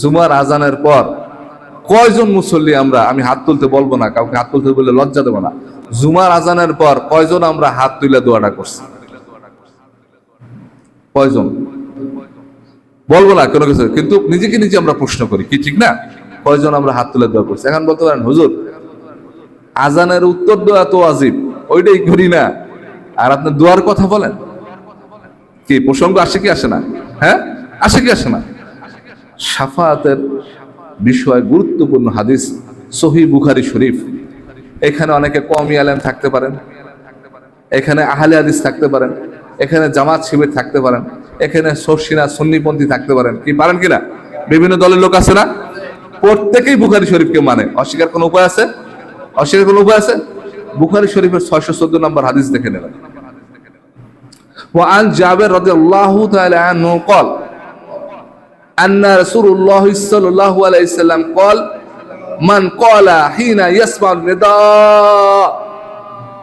জুমার আজানের পর কয়জন মুসল্লি আমরা, আমি হাত তুলতে বলবো না, কাউকে হাত তুলতে বললে লজ্জা দেবো না, জুমার আজানের পর কয়জন আমরা হাত তুলে দোয়াটা করছি? কয়জন? বলবো না কোনো কিছু, কিন্তু নিজেকে নিজে আমরা প্রশ্ন করি, কি ঠিক না? কয়জন আমরা হাত তুলে দোয়া করছি? এখন বলতে পারেন হুজুর আজানের উত্তর দেওয়া তো ওয়াজিব, ওইটাই করি না, আর আপনি দোয়ার কথা বলেন, কি প্রসঙ্গ আসে কি আসে না? হ্যাঁ, আসে কি আসে না? শাফাতের বিষয় গুরুত্বপূর্ণ হাদিস সহিহ বুখারী শরীফ। এখানে অনেকে কওমি আলেম থাকতে পারেন, এখানে আহলে হাদিস থাকতে পারেন, এখানে জামাত শিবির থাকতে পারেন, এখানে সরসিনা সুন্নিপন্থী থাকতে পারেন, কি পারেন কিনা? বিভিন্ন দলের লোক আছে না, প্রত্যেকেই বুখারী শরীফকে মানে। অস্বীকার কোনো উপায় আছে? অস্বীকার কোনো উপায় আছে? বুখারী শরীফের 614 নম্বর হাদিস দেখে নেবেন। وعن جابر رضي الله تعالى عنه قال أن رسول الله صلى الله عليه وسلم قال من قال حين يسمع النداء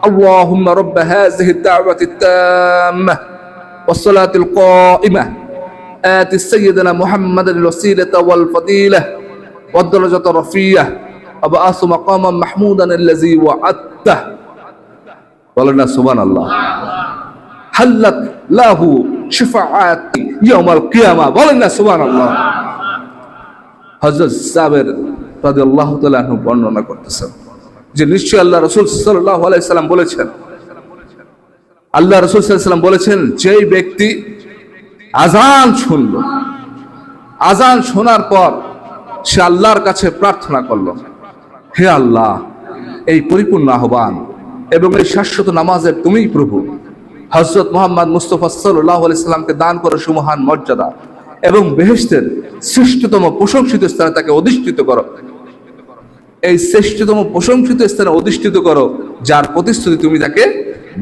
اللهم رب هذه الدعوة التامة والصلاة القائمة آت سيدنا محمد الوسيلة والفضيلة والدرجة الرفيعة وبعث مقاما محمودا الذي وعدته ولنا سبحان الله হাল্লাত লাহু শাফাআতি ইয়াউমাল কিয়ামা, বলেন না সুবহানাল্লাহ। হযরত জাবের রাদিয়াল্লাহু তাআলা আনহু বর্ণনা করতেছেন যে নিশ্চয়ই আল্লাহ রাসূল সাল্লাল্লাহু আলাইহি সাল্লাম বলেছেন, আল্লাহ রাসূল সাল্লাল্লাহু আলাইহি সাল্লাম বলেছেন, যেই ব্যক্তি আযান শুনল, আযান শোনার পর সে আল্লাহর কাছে প্রার্থনা করল, হে আল্লাহ এই পরিপূর্ণ আহ্বান এবং এই শাশ্বত নামাজের তুমিই প্রভু, হযরত মুহাম্মদ মুস্তাফা সাল্লাল্লাহু আলাইহি সাল্লামকে দান করো সুমহান মর্যাদা এবং বেহেশতের শ্রেষ্ঠতম প্রশংসিত স্থানে তাকে অধিষ্ঠিত করো, এই শ্রেষ্ঠতম প্রশংসিত স্থানে অধিষ্ঠিত করো যার প্রতিশ্রুতি তুমি তাকে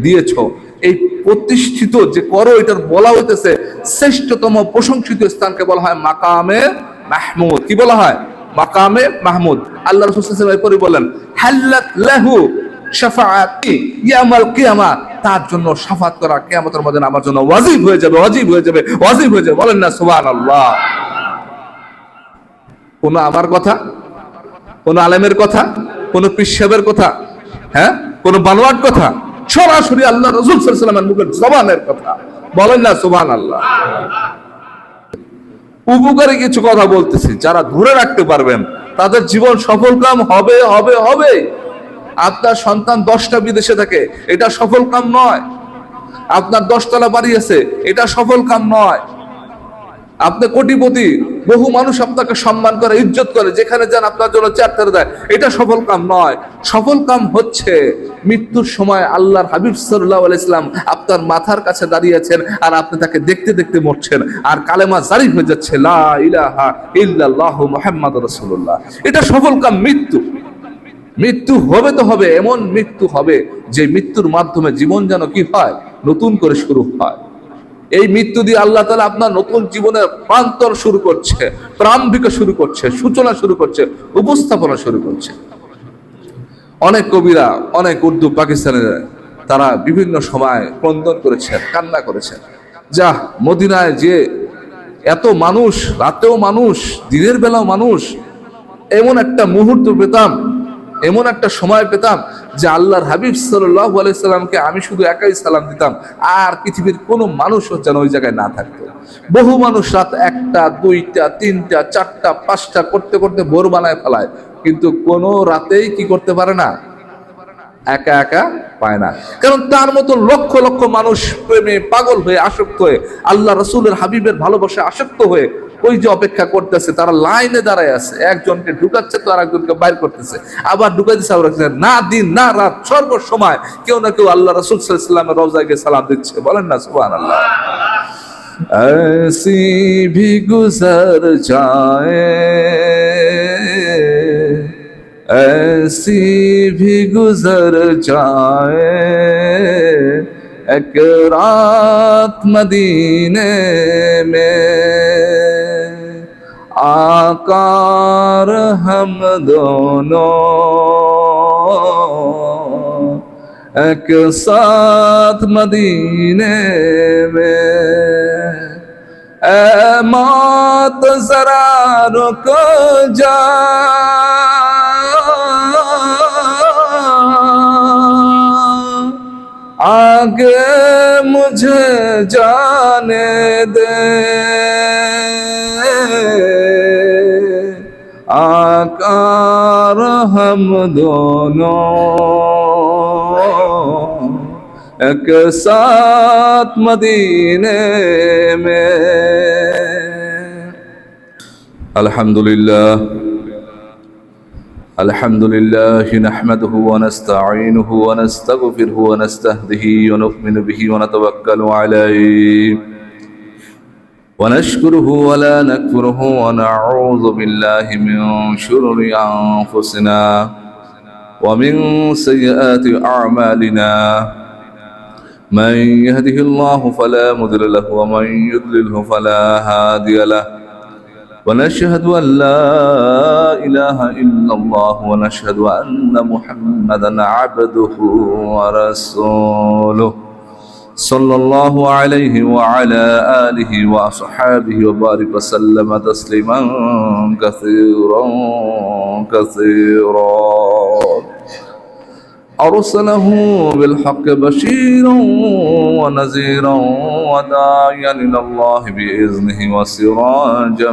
দিয়েছো। এই প্রতিষ্ঠিত যে করো, এটার বলা হইতেছে শ্রেষ্ঠতম প্রশংসিত স্থানকে বলা হয় মাকামে মাহমুদ। কি বলা হয়? মাকামে মাহমুদ। আল্লাহ রাসূল সাল্লাল্লাহু আলাইহি ওয়াসাল্লাম বলেন হাল্লাত লাহু শাফাআতি ইয়াউমাল কিয়ামা, তার জন্য শাফাত করা কিয়ামতের ময়দানে আমার জন্য ওয়াজিব হয়ে যাবে, ওয়াজিব হয়ে যাবে, ওয়াজিব হয়ে যাবে, বলেন না সুবহানাল্লাহ। কোন আমার কথা, কোন আলেমের কথা, কোন পীর সাহেবের কথা, হ্যাঁ, কোন বানোয়াট কথা, সরাসরি আল্লাহ রাসূল সাল্লাল্লাহু আলাইহি ওয়াসাল্লামের মুখের জবানের কথা, বলেন না সুবহানাল্লাহ। উপকারী কিছু কথা বলতেছি, যারা ধরে রাখতে পারবেন তাদের জীবন সফলকাম হবে হবে হবে। আপনার সন্তান 10টা বিদেশে থাকে, এটা সফল কাম নয়। আপনার 10তলা বাড়ি আছে, এটা সফল কাম নয়। আপনি কোটিপতি, বহু মানুষ আপনাকে সম্মান করে, ইজ্জত করে, যেখানে যান আপনার জন্য চেয়ার ছেড়ে দেয়, এটা সফল কাম নয়। সফল কাম হচ্ছে মৃত্যুর সময় আল্লাহর হাবিব সাল্লাল্লাহু আলাইহি সাল্লাম আপনার মাথার কাছে দাঁড়িয়ে আছেন আর আপনি তাকে দেখতে দেখতে মরছেন আর কালেমা জারি হয়ে যাচ্ছে লা ইলাহা ইল্লাল্লাহু মুহাম্মাদুর রাসূলুল্লাহ। এটা সফল কাম মৃত্যু। মৃত্যু হবে তো হবে, এমন মৃত্যু হবে যে মৃত্যুর মাধ্যমে জীবন যেন কি হয়, নতুন করে শুরু হয়। এই মৃত্যু দিয়ে আল্লাহ তাআলা আপনার নতুন জীবনের প্রান্তর শুরু করছে, প্রারম্ভিক শুরু করছে, সূচনা শুরু করছে, উপস্থাপনা শুরু করছে। অনেক কবিরা, অনেক উর্দু পাকিস্তানের, তারা বিভিন্ন সময় ক্রন্দন করেছেন, কান্না করেছেন, যা মদিনায় যে এত মানুষ, রাতেও মানুষ, দিনের বেলাও মানুষ, এমন একটা মুহূর্ত পেতাম, এমন একটা সময় পেতাম যে আল্লাহর হাবিব সাল্লাল্লাহু আলাইহি সাল্লামকে আমি শুধু একাই সালাম দিতাম আর পৃথিবীর কোনো মানুষও যেন ওই জায়গায় না থাকতো। বহু মানুষ রাত 1টা 2টা 3টা 4টা 5টা করতে করতে ভোর বানায় ফেলায়, কিন্তু কোনো রাতেই কি করতে পারে না, একা একা পায় না। কারণ তার মতো লক্ষ লক্ষ মানুষ প্রেমে পাগল হয়ে, আসক্ত হয়ে, আল্লাহ রাসূলের হাবিবের ভালোবাসায় আসক্ত হয়ে ওই যে অপেক্ষা করতেছে, তারা লাইনে দাঁড়ায় আছে, একজনকে ঢুকাচ্ছে তো আরেকজনকে বাইর করতেছে, আবার ঢুকাইতেছে, আবার না দিন না রাত সর্ব সময় কেউ না কেউ আল্লাহ রাসূল সাল্লাল্লাহু আলাইহি ওয়াসাল্লামের রওজায় গিয়ে সালাম দিচ্ছে, বলেন না সুবহানাল্লাহ। ऐसी भी गुजर जाए, ऐसी भी गुजर जाए एक रात मदीने में, आकार हम दोनों एक साथ मदीने में, ऐ मौत जरा रुक जा, आगे मुझे जाने दे, आकार हम दोनों एक साथ मदीने में। अल्हम्दुलिल्लाह अल्हम्दुलिल्लाह नहमदुहु व नस्तईनुहु व नस्तगफिरुहु व नस्तहदिहि व नु'मिनु बिहि व नतवक्कलु अलैहि व नशकुरुहु व ला नकफुरुहु व नऊज़ु बिल्लाहि मिन शुरूरि अनफुसिना व मिन सय्यिआति अअमालिना। मन यहदिहिल्लाहु फला मुदिल्ल लहु व मन युद्लिल्हु फला हादिय लहु। ونشهد أن لا إله إلا الله ونشهد أن محمدا عبده ورسوله صلى الله عليه وعلى آله وأصحابه وبارك وسلم تسليما كثيرا كثيرا. أرسله بالحق بشيرا ونذيرا وداعيا إلى الله بإذنه وسراجا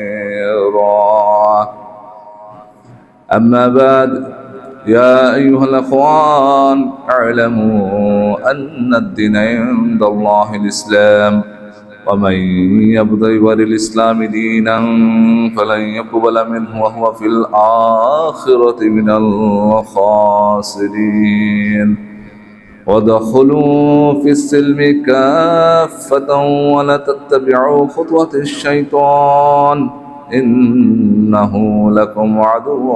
منيرا. أما بعد، يا أيها الأخوان اعلموا أن الدين عند الله الإسلام، ومن يبتغي غير الإسلام دينا فلن يقبل منه وهو في الآخرة من الخاسرين. وادخلوا في السلم كافة ولا تتبعوا خطوات الشيطان إنه لكم عدو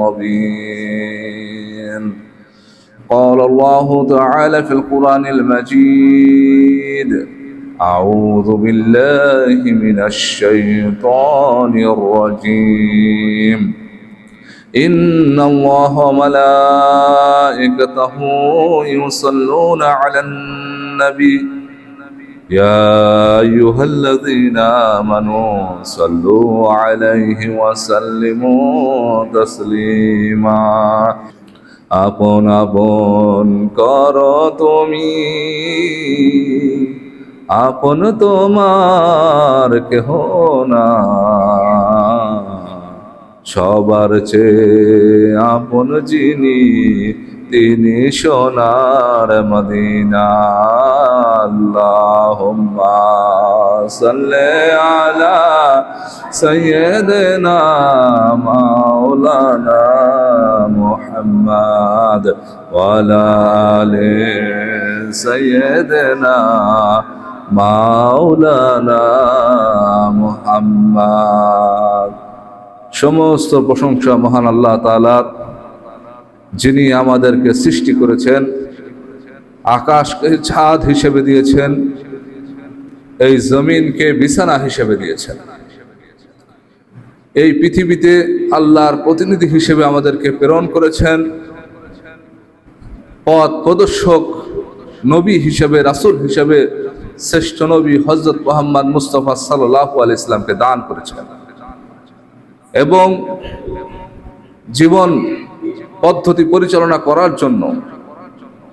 مبين. قال الله تعالى في القرآن المجيد: أعوذ بالله من الشيطان الرجيم. إن الله وملائكته يصلون على النبي يا أيها الذين آمنوا صلوا عليه وسلموا تسليما. আপন আপন করো তুমি, আপন তোমার কেহ না, সবার চেয়ে আপন যিনি তিনি সোনার মদিনা। আল্লাহুম্মা সাল্লি আলা সাইয়্যিদিনা মাওলানা মুহাম্মদ ওয়া আলা আলি সাইয়্যিদিনা মাওলানা মুহাম্মদ। সমস্ত প্রশংসা মহান আল্লাহ তাআলার, যিনি আমাদেরকে সৃষ্টি করেছেন, আকাশকে ছাদ হিসেবে দিয়েছেন, এই জমিনকে বিছানা হিসেবে দিয়েছেন, এই পৃথিবীতে আল্লাহর প্রতিনিধি হিসেবে আমাদেরকে প্রেরণ করেছেন, পথ প্রদর্শক নবী হিসেবে, রাসূল হিসেবে শ্রেষ্ঠ নবী হযরত মুহাম্মদ মুস্তাফা সাল্লাল্লাহু আলাইহি সাল্লামকে দান করেছেন এবং জীবন পদ্ধতি পরিচালনা করার জন্য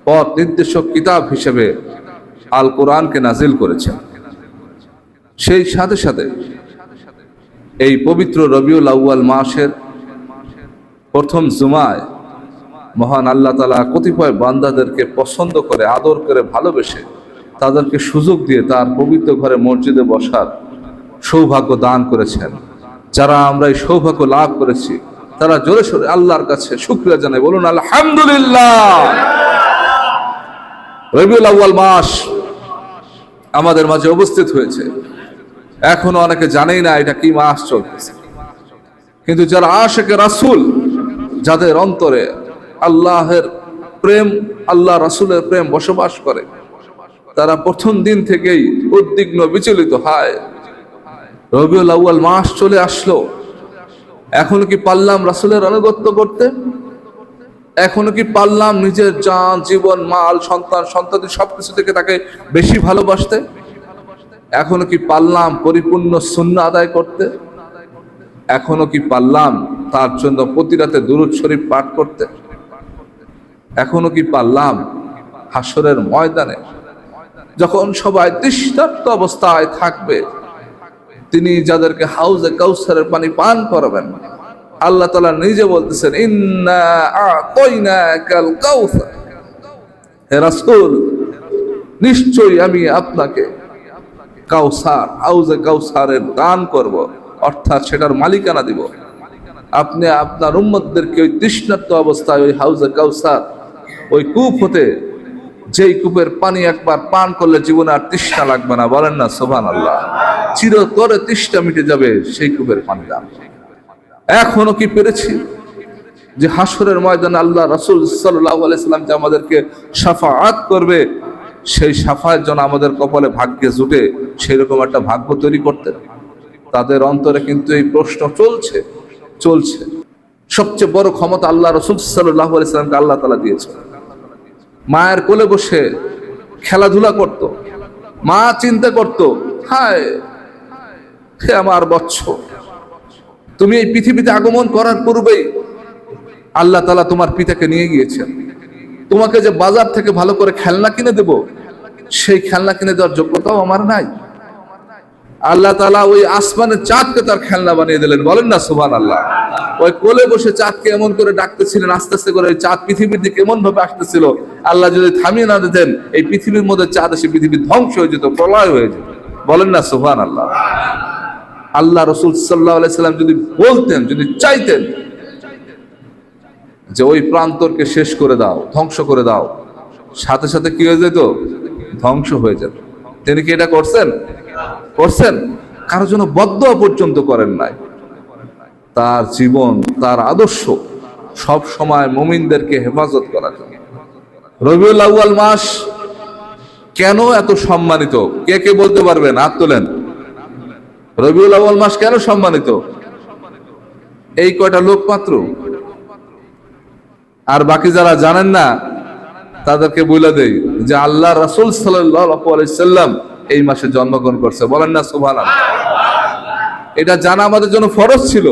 পথ নির্দেশক কিতাব হিসেবে আল কোরআনকে নাজিল করেছেন। সেই সাথে সাথে এই পবিত্র রবিউল আউয়াল মাসের প্রথম জুমায় মহান আল্লাহ তাআলা কতিপয় বান্দাদেরকে পছন্দ করে, আদর করে, ভালোবেসে তাদেরকে সুযোগ দিয়ে তার পবিত্র ঘরে মসজিদে বসার সৌভাগ্য দান করেছেন। যারা আমরা এই সৌভাগ্য লাভ করেছি তারা জোরে সোরে আল্লাহর কাছে শুকরিয়া জানাই, বলুন আলহামদুলিল্লাহ। রবিউল আউয়াল মাস আমাদের মাঝে উপস্থিত হয়েছে, এখনো অনেকে জানেই না এটা কি মাস চলতেছে, কিন্তু যারা আশিকে রাসূল, যাদের অন্তরে আল্লাহের প্রেম, আল্লাহ রাসূলের প্রেম বসবাস করে, তারা প্রথম দিন থেকেই উদ্বিগ্ন, বিচলিত হয়। রবিউল আউয়াল মাস চলে আসলো, এখন কি পারলাম রাসূলের আনুগত্য করতে? এখনো কি পারলাম নিজের জান, জীবন, মাল, সন্তান, সন্ততি সবকিছু থেকে তাকে বেশি ভালোবাসতে? এখনো কি পারলাম পরিপূর্ণ সুন্নাহ আদায় করতে? এখনো কি পারলাম তার জন্য প্রতি রাতে দুরূদ শরীফ পাঠ করতে? এখনো কি পারলাম হাসরের ময়দানে যখন সবাই তৃষ্ণার্ত অবস্থায় থাকবে, তিনি যাদেরকে হাউজে কাউসারের পানি পান করাবেন, আল্লাহ তাআলা নিজে বলতেছেন, ইন্না আ'তাইনাকাল কাউসার, হে রাসূল নিশ্চয়ই আমি আপনাকে কাউসার, হাউজে কাউসারের দান করব, অর্থাৎ সেটার মালিকানা দিব। আপনি আপনার উম্মতদেরকে ওই তৃষ্ণার্ত অবস্থায় ওই হাউজে কাউসার, ওই কূপ হতে, যেই কূপের পানি একবার পান করলে জীবনে আর তৃষ্ণা লাগবে না, বলেন না সুবহানাল্লাহ, চিরতরে তৃষ্ণা মিটে যাবে সেই কূপের পানি দান। এখনো কি পেরেছি যে হাসরের ময়দানে আল্লাহ রাসূল সাল্লাল্লাহু আলাইহি সাল্লাম যে আমাদেরকে শাফাআত করবে, সেই শাফাআতের জন্য আমাদের কপালে ভাগ্যে জুটে সেরকম একটা ভাগ্য তৈরি করতে? তাদের অন্তরে কিন্তু এই প্রশ্ন চলছে। সবচেয়ে বড় ক্ষমতা আল্লাহ রাসূল সাল্লাল্লাহু আলাইহি সাল্লামকে আল্লাহ তাআলা দিয়েছে। মায়ের কোলে বসে খেলাধুলা করত, মা চিন্তা করত, হায় হে আমার বৎস, তুমি এই পৃথিবীতে আগমন করার পূর্বেই আল্লাহ তাআলা তোমার পিতাকে নিয়ে গিয়েছেন। তোমাকে যে বাজার থেকে ভালো করে খেলনা কিনে দেব, সেই খেলনা কিনে দেওয়ার যোগ্যতাও আমার নাই। আল্লাহ তাআলা ওই আসমানের চাঁদকে তার খেলনা বানিয়ে দিলেন, বলেন না সুবহানাল্লাহ। ওই কোলে বসে চাঁদকে এমন করে ডাকতেছিলেন, আস্তে আস্তে করে চাঁদ পৃথিবীর দিকে এমন ভাবে আসতেছিল, আল্লাহ যদি থামিয়ে না দিতেন এই পৃথিবীর মধ্যে চাঁদ এসে পৃথিবী ধ্বংস হয়ে যেত, প্রলয় হয়ে যেত, বলেন না সুবহানাল্লাহ। আল্লাহ রাসূল সাল্লাল্লাহু আলাইহি সাল্লাম যদি বলতেন, যদি চাইতেন যে ওই প্রান্তরকে শেষ করে দাও, ধ্বংস করে দাও, সাথে সাথে কি হয়ে যেত? ধ্বংস হয়ে যেত। তিনি কি এটা করছেন? কারোর জন্য বদদুয়া পর্যন্ত করেন নাই। তার জীবন, তার আদর্শ সব সময় মুমিনদেরকে হেফাজত করার জন্য। রবিউল আউয়াল মাস কেন এত সম্মানিত? কে কে বলতে পারবেন? হাত তোলেন। রবিউল আউয়াল মাস কেন সম্মানিত? এই কয়টা লোক মাত্র। আর বাকি যারা জানেন না তাদেরকে বলে দেই যে আল্লাহ রাসূল সাল্লাল্লাহু আলাইহি সাল্লাম এই মাসে জন্মগ্রহণ করছে, বলেন না সুবহানাল্লাহ। এটা জানা আমাদের জন্য ফরজ ছিল।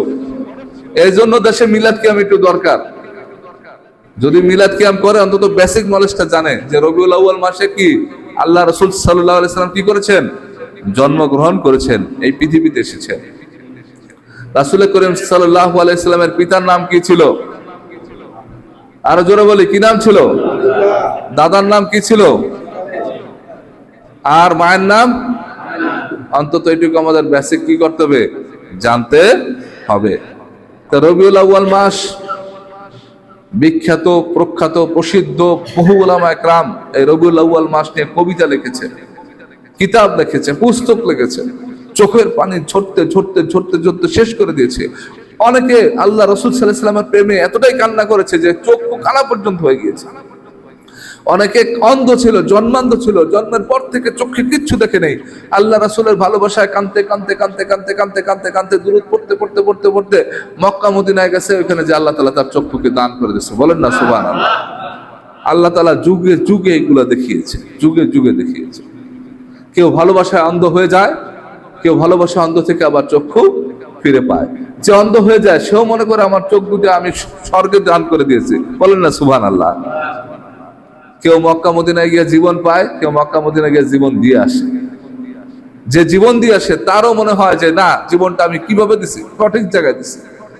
এই জন্য দেশে মিলাদ কিয়াম একটু দরকার। যদি মিলাদ কিয়াম করে অন্তত বেসিক নলেজটা জানে যে রবিউল আউয়াল মাসে কি আল্লাহ রাসূল সাল্লাল্লাহু আলাইহি সাল্লাম কি করেছেন? জন্মগ্রহণ করেছেন, এই পৃথিবীতে এসেছেন। রাসূল করিম সাল্লাল্লাহু আলাইহি সাল্লামের পিতার নাম কি ছিল? আরো জোরে বলি, কি নাম ছিল? দাদার নাম কি ছিল? আর মায়ের নাম? অন্তত এটুকু আমাদের বেসিক কি করতে হবে? জানতে হবে। তো রবিউল আউয়াল মাস বিখ্যাত, প্রখ্যাত, প্রসিদ্ধ বহু উলামা একরাম এই রবিউল আউয়াল মাস নিয়ে কবিতা লিখেছে, কিতাব লিখেছে, পুস্তক লিখেছে, চোখের পানি ঝরতে শেষ করে দিয়েছে। অনেকে আল্লাহ রাসূল সাল্লাল্লাহু আলাইহি ওয়াসাল্লামের প্রেমে এতটাই কান্না করেছে যে চক্ষু কানা পর্যন্ত হয়ে গিয়েছে। অনেকে অন্ধ ছিল, জন্মান্ধ ছিল, জন্মের পর থেকে চোখে কিচ্ছু দেখে নেই। আল্লাহ রাসূলের ভালোবাসায় কাঁদতে দুরূদ পড়তে মক্কা মদিনায় গেছে, ওইখানে যে আল্লাহ তাআলা তার চক্ষুকে দান করে দিয়েছে, বলেন না সুবহানাল্লাহ। আল্লাহ তাআলা যুগে যুগে এগুলো দেখিয়েছে, যুগে যুগে দেখিয়েছে। কেউ ভালোবাসায় অন্ধ হয়ে যায়, কেউ ভালোবাসা অন্ধ থেকে আবার চক্ষু ফিরে পায়। যে অন্ধ হয়ে যায় সেও মনে করে আমার চোখ দুটো আমি স্বর্গে দান করে দিয়েছি, বলেন না সুবহানাল্লাহ। কেউ মক্কা মদিনায় গিয়ে জীবন পায়, কেউ মক্কা মদিনায় গিয়ে জীবন দিয়ে আসে। যে জীবন দিয়ে আসে তারও মনে হয় যে না, জীবনটা আমি কিভাবে দিছি, সঠিক জায়গায় দিছি,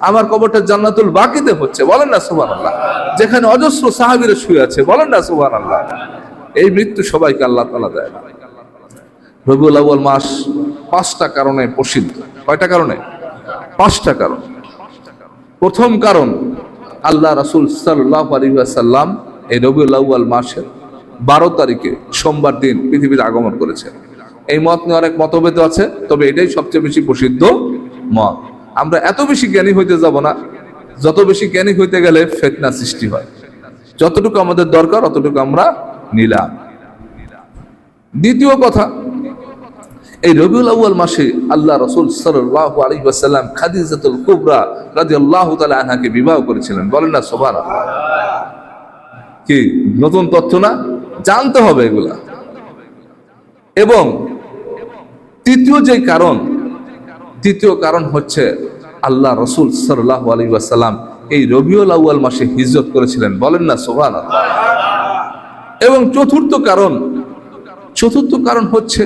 আমার কবরটা জান্নাতুল বাকিতে হচ্ছে, বলেন না সুবহানাল্লাহ। যেখানে অজস্র সাহাবীরা শুয়ে আছে, বলেন না সুবহানাল্লাহ। এই মৃত্যু সবাইকে আল্লাহ তাআলা দেয় না। রবিউল আউয়াল মাস 5টা কারণে প্রসিদ্ধ। কয়টা কারণে? 5টা কারণ। প্রথম কারণ, আল্লাহ রাসূল সাল্লাল্লাহু আলাইহি ওয়াসাল্লাম এই রবিউল আউয়াল মাসের 12 তারিখে সোমবার দিন পৃথিবীতে আগমন করেছেন। এই মত নিয়ে অনেক মতভেদ আছে, তবে এটাই সবচেয়ে বেশি প্রসিদ্ধ মত। আমরা এত বেশি জ্ঞানী হইতে যাব না, যত বেশি জ্ঞানী হইতে গেলে ফিতনা সৃষ্টি হয়। যতটুকু আমাদের দরকার অতটুকু আমরা নিলাম। দ্বিতীয় কথা, এই রবিউল আউয়াল মাসে আল্লাহ রাসূল সাল্লাল্লাহু আলাইহি ওয়াসাল্লাম খাদিজাতুল কুবরা রাদিয়াল্লাহু তাআলা আনহাকে বিবাহ করেছিলেন, বলেন না সুবহানাল্লাহ। কি নতুন তথ্য না? জানতে হবে এগুলা। এবং তৃতীয় কারণ হচ্ছে আল্লাহ রসুল সাল্লাল্লাহু আলাইহি ওয়াসাল্লাম এই রবিউল আউয়াল মাসে হিজরত করেছিলেন, বলেন না সুবহানাল্লাহ। এবং চতুর্থ কারণ হচ্ছে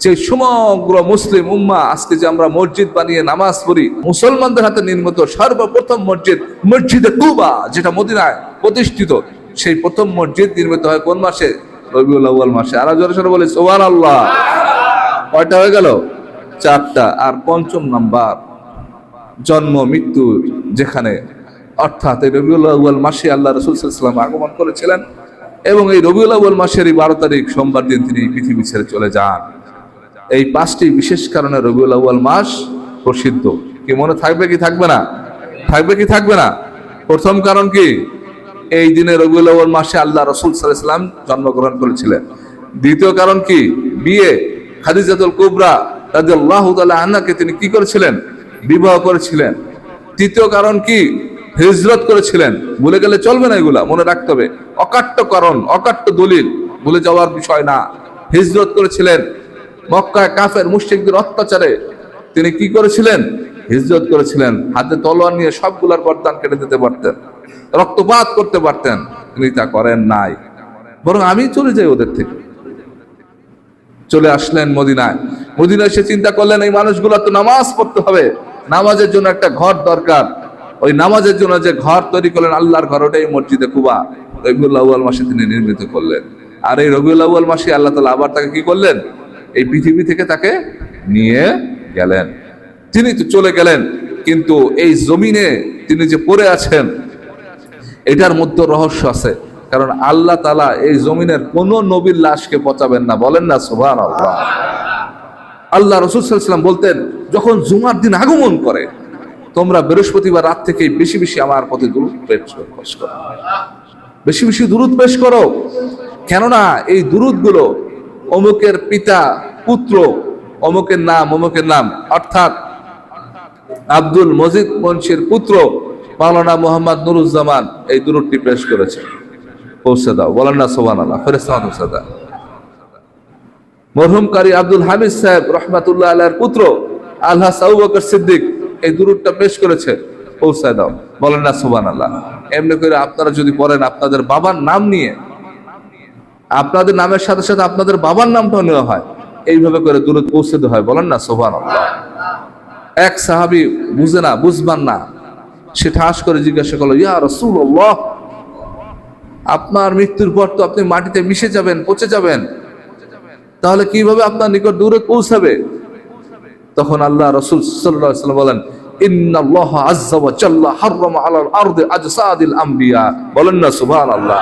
যে সমগ্র মুসলিম উম্মাহ আজকে যে আমরা মসজিদ বানিয়ে নামাজ পড়ি, মুসলমানদের হাতে নির্মিত সর্বপ্রথম মসজিদে কুবা, যেটা মদিনায় প্রতিষ্ঠিত, সেই প্রথম মসজিদ নির্মিত হয় কোন মাসে? রবিউল আউয়াল মাসে। আর জোরে সোরে বলি সুবহানাল্লাহ। কয়টা হয়ে গেল? 4টা। আর পঞ্চম নাম্বার, জন্ম মৃত্যু যেখানে, অর্থাৎ এই রবিউল আউয়াল মাসে আল্লাহ রাসূল সাল্লাল্লাহু আলাইহি ওয়াসাল্লাম আগমন করেছিলেন এবং এই রবিউল আউয়াল মাসের 12 তারিখ সোমবার দিন তিনি পৃথিবী ছেড়ে চলে যান। এই 5টি বিশেষ কারণে রবিউল আউয়াল মাস প্রসিদ্ধ। কি মনে থাকবে কি থাকবে না? থাকবে না? প্রথম কারণ কি? এই দিনে রবিউল আউয়াল মাসে আল্লাহ রাসূল সাল্লাল্লাহু আলাইহি ওয়াসাল্লাম জন্মগ্রহণ করেছিলেন। দ্বিতীয় কারণ কি? বিয়ে, খাদিজাতুল কুবরা রাদিয়াল্লাহু তাআলা আনহাকে তিনি কি করেছিলেন? বিবাহ করেছিলেন। তৃতীয় কারণ কি? হিজরত করেছিলেন। ভুলে গেলে চলবে না, এগুলা মনে রাখতে হবে। অকাট্য কারণ, অকাট্য দলিল, ভুলে যাওয়ার বিষয় না। হিজরত করেছিলেন। মক্কায় কাফের মুশরিকদের অত্যাচারে তিনি কি করেছিলেন? হিজরত করেছিলেন। হাতে তলোয়ার নিয়ে সবগুলার গর্দান কেটে দিতে পারতেন, রক্তপাত করতে পারতেন, তিনি তা করেন নাই। বরং আমি চলে যাই ওদের থেকে। চলে আসলেন মদিনায়। এসে চিন্তা করলেন এই মানুষগুলো তো নামাজ পড়তে হবে, নামাজের জন্য একটা ঘর দরকার। ওই নামাজের জন্য যে ঘর তৈরি করলেন, আল্লাহর ঘর, ওটাই মসজিদে কুবা রবিউল আউয়াল মাসে তিনি নির্মিত করলেন। আর এই রবিউল আউয়াল মাসে আল্লাহ তাআলা আবার তাকে কি করলেন? এই পৃথিবী থেকে তাকে নিয়ে গেলেন। তিনি তো চলে গেলেন, কিন্তু এই জমিনে তিনি যে পড়ে আছেন এটার মধ্যে রহস্য আছে। কারণ আল্লাহ তাআলা এই জমিনের কোন নবীর লাশকে পচাবেন না, বলেন না সুবহানাল্লাহ। আল্লাহ রাসূল সাল্লাল্লাহু আলাইহি ওয়াসাল্লাম বলতেন, যখন জুমার দিন আগমন করে তোমরা বৃহস্পতিবার রাত থেকে বেশি বেশি আমার প্রতি দুরূদ পেশ করো, বেশি বেশি দুরূদ পেশ করো। কেননা এই দুরূদগুলো অমুকের পিতা পুত্র, অমুকের নাম, অর্থাৎ আব্দুল মজিদ মুন্সির পুত্র মাওলানা মোহাম্মদ নুরুজ্জামান এই দুরূদটি পেশ করেছে, পৌঁছে দাও, বলেন না সুবহানাল্লাহ। ফেরেশতা পৌঁছে দাও। মরহুম কারি আব্দুল হামিদ সাহেব রহমাতুল্লাহ আলাইহির পুত্র আলহাজ আবু বকর সিদ্দিক এই দুরূদটা পেশ করেছে, পৌঁছে দাও, বলেন না সুবহানাল্লাহ। এমনি করে আপনারা যদি পড়েন আপনাদের বাবার নাম নিয়ে, আপনাদের নামের সাথে সাথে আপনাদের বাবার নামটাও নেওয়া হয়, এইভাবে করে দুরূদ পৌঁছে দেওয়া হয়, বলেন না সুবহানাল্লাহ। এক সাহাবী বুঝবান না, সে ঠাস করে জিজ্ঞাসা করলো, ইয়া রাসূলুল্লাহ, আপনার মৃত্যুর পর তো আপনি মাটিতে মিশে যাবেন, পচে যাবেন, তাহলে কিভাবে আপনার নিকট দুরূদ পৌঁছাবে? তখন আল্লাহ রাসূল সাল্লাল্লাহু আলাইহি ওয়াসাল্লাম বলেন, ইন্নাল্লাহা আযজা ওয়া জাল্লা হাররামা আলাল আরদি আজসাদিল আমবিয়া, বলেন না সুবহানাল্লাহ।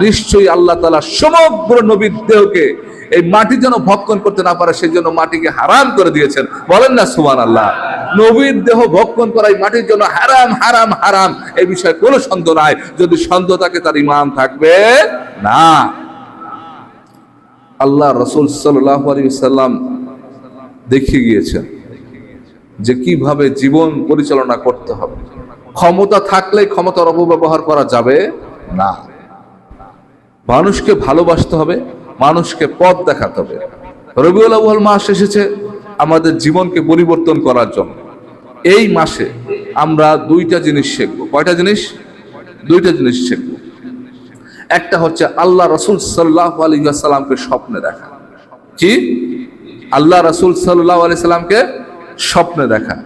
নিশ্চয়ই আল্লাহ তাআলা সমগ্র নবীর দেহকে এই মাটি যেন ভক্ষণ করতে না পারে সেজন্য মাটিকে হারাম করে দিয়েছেন, বলেন না সুবহানাল্লাহ। নবীর দেহ ভক্ষণ করা এই মাটির জন্য হারাম হারাম হারাম, এই বিষয়ে কোনো সন্দেহ নাই। যদি সন্দেহ থাকে তার ঈমান থাকবে না। আল্লাহ রাসূল সাল্লাল্লাহু আলাইহি ওয়াসাল্লাম দেখিয়ে গিয়েছেন যে কিভাবে জীবন পরিচালনা করতে হবে। ক্ষমতা থাকলে ক্ষমতার অপব্যবহার করা যাবে না। মানুষকে ভালোবাসতে হবে, মানুষকে পথ দেখাতে হবে। রবিউল আউয়াল মাস এসেছে আমাদের জীবনকে পরিবর্তন করার জন্য। এই মাসে আমরা দুইটা জিনিস শিখবো। কয়টা জিনিস? দুইটা জিনিস শিখবো। একটা হচ্ছে আল্লাহ রাসূল সাল্লাল্লাহু আলাইহি ওয়াসাল্লামকে স্বপ্নে দেখা। কি? আল্লাহ রাসূল সাল্লাল্লাহু আলাইহি ওয়াসাল্লামকে স্বপ্নে দেখা।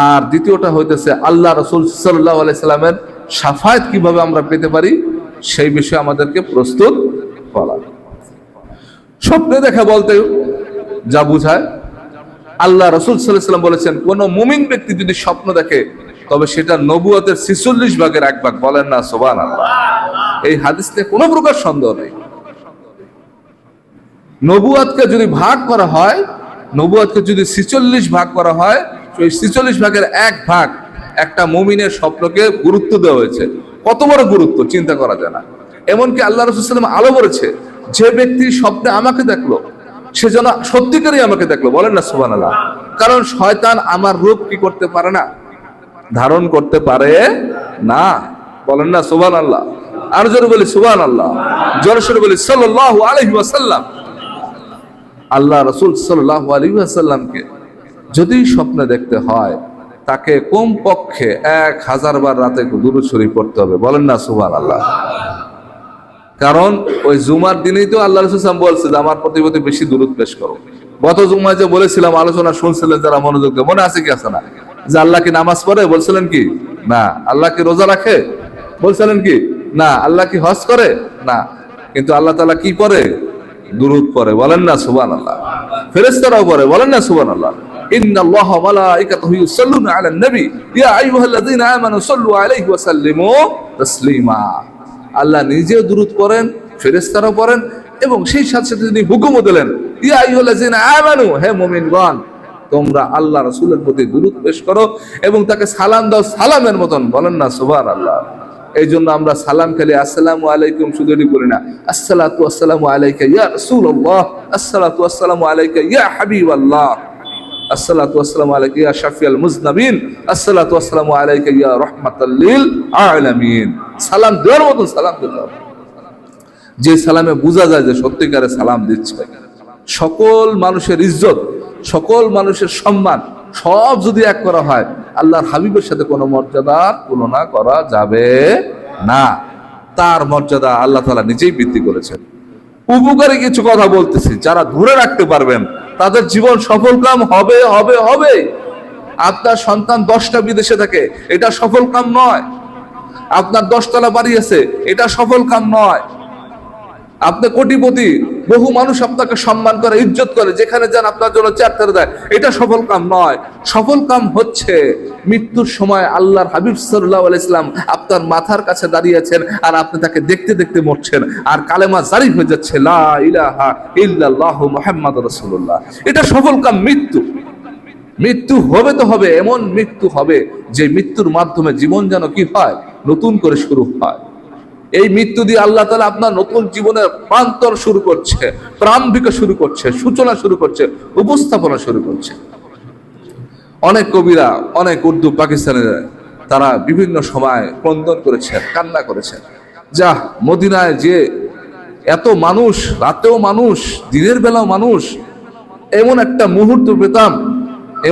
আর দ্বিতীয়টা হইতেছে আল্লাহ রাসূল সাল্লাল্লাহু আলাইহি ওয়াসাল্লামের শাফায়াত কিভাবে আমরা পেতে পারি সেই বিষয়ে আমাদেরকে প্রস্তুত করা। স্বপ্নে দেখা বলতে যা বুঝায়, আল্লাহ রাসূল সাল্লাল্লাহু আলাইহি ওয়াসাল্লাম বলেছেন, কোন মুমিন ব্যক্তি যদি স্বপ্ন দেখে তবে সেটা নবুয়তের 46 ভাগের 1 ভাগ, বলেন না সুবহানাল্লাহ। এই হাদিসে কোনো প্রকার সন্দেহ নেই। নবুয়তকে যদি ভাগ করা হয়, নবুয়তকে যদি 46 ভাগ করা হয়, ওই 46 ভাগের 1 ভাগ একটা মুমিনের স্বপ্নকে গুরুত্ব দেওয়া হয়েছে। কত বড় গুরুত্ব চিন্তা করা যায় না। এমনকি আল্লাহ রাসূল সাল্লাল্লাহু আলাইহি ওয়াসাল্লাম আলো বলেছে, যে ব্যক্তি স্বপ্নে আমাকে দেখলো সে যেন সত্যিকারই আমাকে দেখলো, বলেন না সুবহানাল্লাহ। কারণ শয়তান আমার রূপ কি করতে পারে না? ধারণ করতে পারে না, বলেন না সুবহানাল্লাহ। আর জোরে বলি সুবহানাল্লাহ, জোরে সোরে বলি সাল্লাল্লাহু আলাইহি ওয়াসাল্লাম। আল্লাহ রাসূল সাল্লাল্লাহু আলাইহি ওয়াসাল্লামকে যদি স্বপ্নে দেখতে হয় তাকে কমপক্ষে 1000 বার রাতে দুরূদ শরীফ পড়তে হবে। বলেন না সুবহানাল্লাহ। কারণ ওই জুমার দিনেই তো আল্লাহ রাসূল সাল্লাল্লাহু আলাইহি ওয়াসাল্লাম বলছে যে আমার প্রতি বেশি দুরূদ পেশ করো। গত জুমায় যে বলেছিলাম, আলোচনা শুনছিলেন যারা মনোযোগ দিয়ে, মনে আছে কি আছে না, যে আল্লাহ কি নামাজ পড়ে? বলছিলেন কি না। আল্লাহ কি রোজা রাখে? বলছিলেন কি না। আল্লাহ কি হজ করে? না। কিন্তু আল্লাহ তাআলা কি পড়ে? দুরূদ পড়ে। বলেন না সুবহানাল্লাহ। ফেরেশতারাও পড়ে। বলেন না সুবহানাল্লাহ। ইন্নাল্লাহা ওয়া মালাইকাতাহু ইউসাল্লুনা আলান নবী ইয়া আইয়ুহাল্লাযীনা আমানু সাল্লু আলাইহি ওয়া সাল্লিমু তাসলিমা। আল্লাহ নিজেও দুরূদ পড়েন, ফেরেশতারাও পড়েন, এবং সেই সাথে সাথে তিনি হুকুমও দিলেন, ইয়া আইয়ুহাল্লাযীনা আমানু, হে মুমিনগণ তোমরা আল্লাহ রাসূলের প্রতি দুরূদ পেশ করো এবং তাকে সালাম দাও সালামের মতন। বলেন না সুবহানাল্লাহ। এই জন্য আমরা সালাম খালি আসসালামু আলাইকুম শুধু করি না, আসসালাতু ওয়াসসালামু আলাইকা ইয়া রাসূলুল্লাহ, আসসালাতু ওয়াসসালামু আলাইকা ইয়া হাবিবাল্লাহ, আসসালাতু ওয়াসসালামু আলাইকা ইয়া শাফিয়াল মুজনাবিন, আসসালাতু ওয়াসসালামু আলাইকা ইয়া রাহমাতাল লিল আলামিন। সালাম দেওয়ার মতো সালাম দিতে হবে, যে সালামে বোঝা যায় যে সত্যিকারে সালাম দিচ্ছে। সকল মানুষের ইজ্জত, সকল মানুষের সম্মান সব যদি এক করা হয়, আল্লাহর হাবিবের সাথে কোনো মর্যাদার তুলনা করা যাবে না। তার মর্যাদা আল্লাহ তাআলা নিজেই বৃদ্ধি করেছেন। উপকারী কিছু কথা বলতেছি, যারা ধরে রাখতে পারবেন তাদের জীবন সফল কাম হবে হবে হবে। আপনার সন্তান 10টা বিদেশে থাকে, এটা সফল কাম নয়। আপনার 10 তলা বাড়ি আছে, এটা সফল কাম নয়। আপনি কোটিপতি, বহু মানুষ আপনাকে সম্মান করে, ইজ্জত করে, যেখানে যান আপনার জন্য চেয়ার দেয়, এটা সফল কাম নয়। সফল কাম হচ্ছে মৃত্যুর সময় আল্লাহর হাবিব সাল্লাল্লাহু আলাইহি ওয়াসাল্লাম আপনার মাথার কাছে দাঁড়িয়ে আছেন, আর আপনি তাকে দেখতে দেখতে মরছেন, আর কালেমা জারি হয়ে যাচ্ছে লা ইলাহা ইল্লাল্লাহু মুহাম্মাদুর রাসূলুল্লাহ। এটা সফল কাম। মৃত্যু হবে তো হবে, এমন মৃত্যু হবে যে মৃত্যুর মাধ্যমে জীবন যেন কি হয়, নতুন করে শুরু হয়। এই মৃত্যু দিয়ে আল্লাহ তাআলা আপনার নতুন জীবনের প্রান্তর শুরু করছে, প্রারম্ভিক শুরু করছে, সূচনা শুরু করছে, উপস্থাপনা শুরু করছে। অনেক কবিরা, অনেক উর্দু পাকিস্তানের, তারা বিভিন্ন সময় ক্রন্দন করেছেন, কান্না করেছেন, যা মদিনায় যে এত মানুষ, রাতেও মানুষ, দিনের বেলাও মানুষ, এমন একটা মুহূর্ত পেতাম,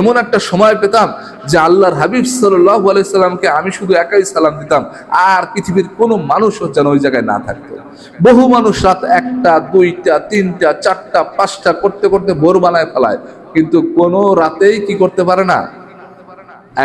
এমন একটা সময় পেতাম যে আল্লাহর হাবিব সাল্লাল্লাহু আলাইহি সাল্লামকে আমি শুধু একাই সালাম দিতাম, আর পৃথিবীর কোনো মানুষও যেন ওই জায়গায় না থাকতো। বহু মানুষ রাত 1টা 2টা 3টা 4টা 5টা করতে করতে ভোর বানায় ফেলায়, কিন্তু কোনো রাতেই কি করতে পারে না,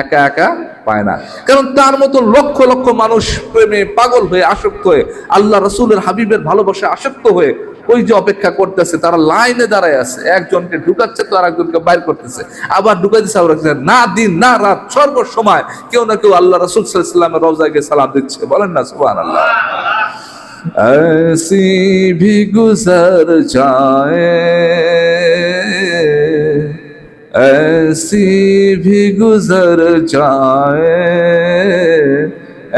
একা একা পায় না। কারণ তার মতো লক্ষ লক্ষ মানুষ প্রেমে পাগল হয়ে, আসক্ত হয়ে, আল্লাহ রাসূলের হাবিবের ভালোবাসায় আসক্ত হয়ে ওই যে অপেক্ষা করতেছে, তারা লাইনে দাঁড়ায় আছে, একজনকে ঢুকাচ্ছে তো আর একজনকে বাইর করতেছে, আবার ঢুকাই দিচ্ছে, আবার না দিন না রাত সর্ব সময় কেউ না কেউ আল্লাহ রাসূল সাল্লাল্লাহু আলাইহি ওয়াসাল্লামের রওজায় গিয়ে সালাম দিচ্ছে। বলেন না সুবহানাল্লাহ। ऐसी भी गुजर जाए, ऐसी भी गुजर जाए,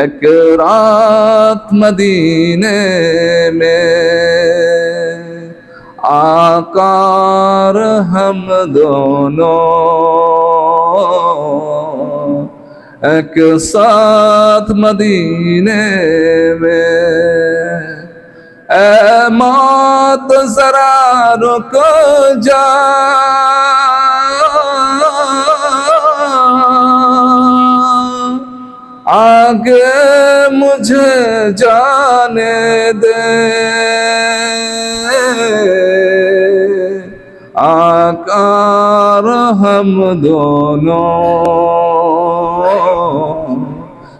एक रात मदीने में आकार हम दोनों एक साथ मदीने में, ऐ मौत जरा रुक जा, आगे मुझे जाने दे, आकार हम दोनों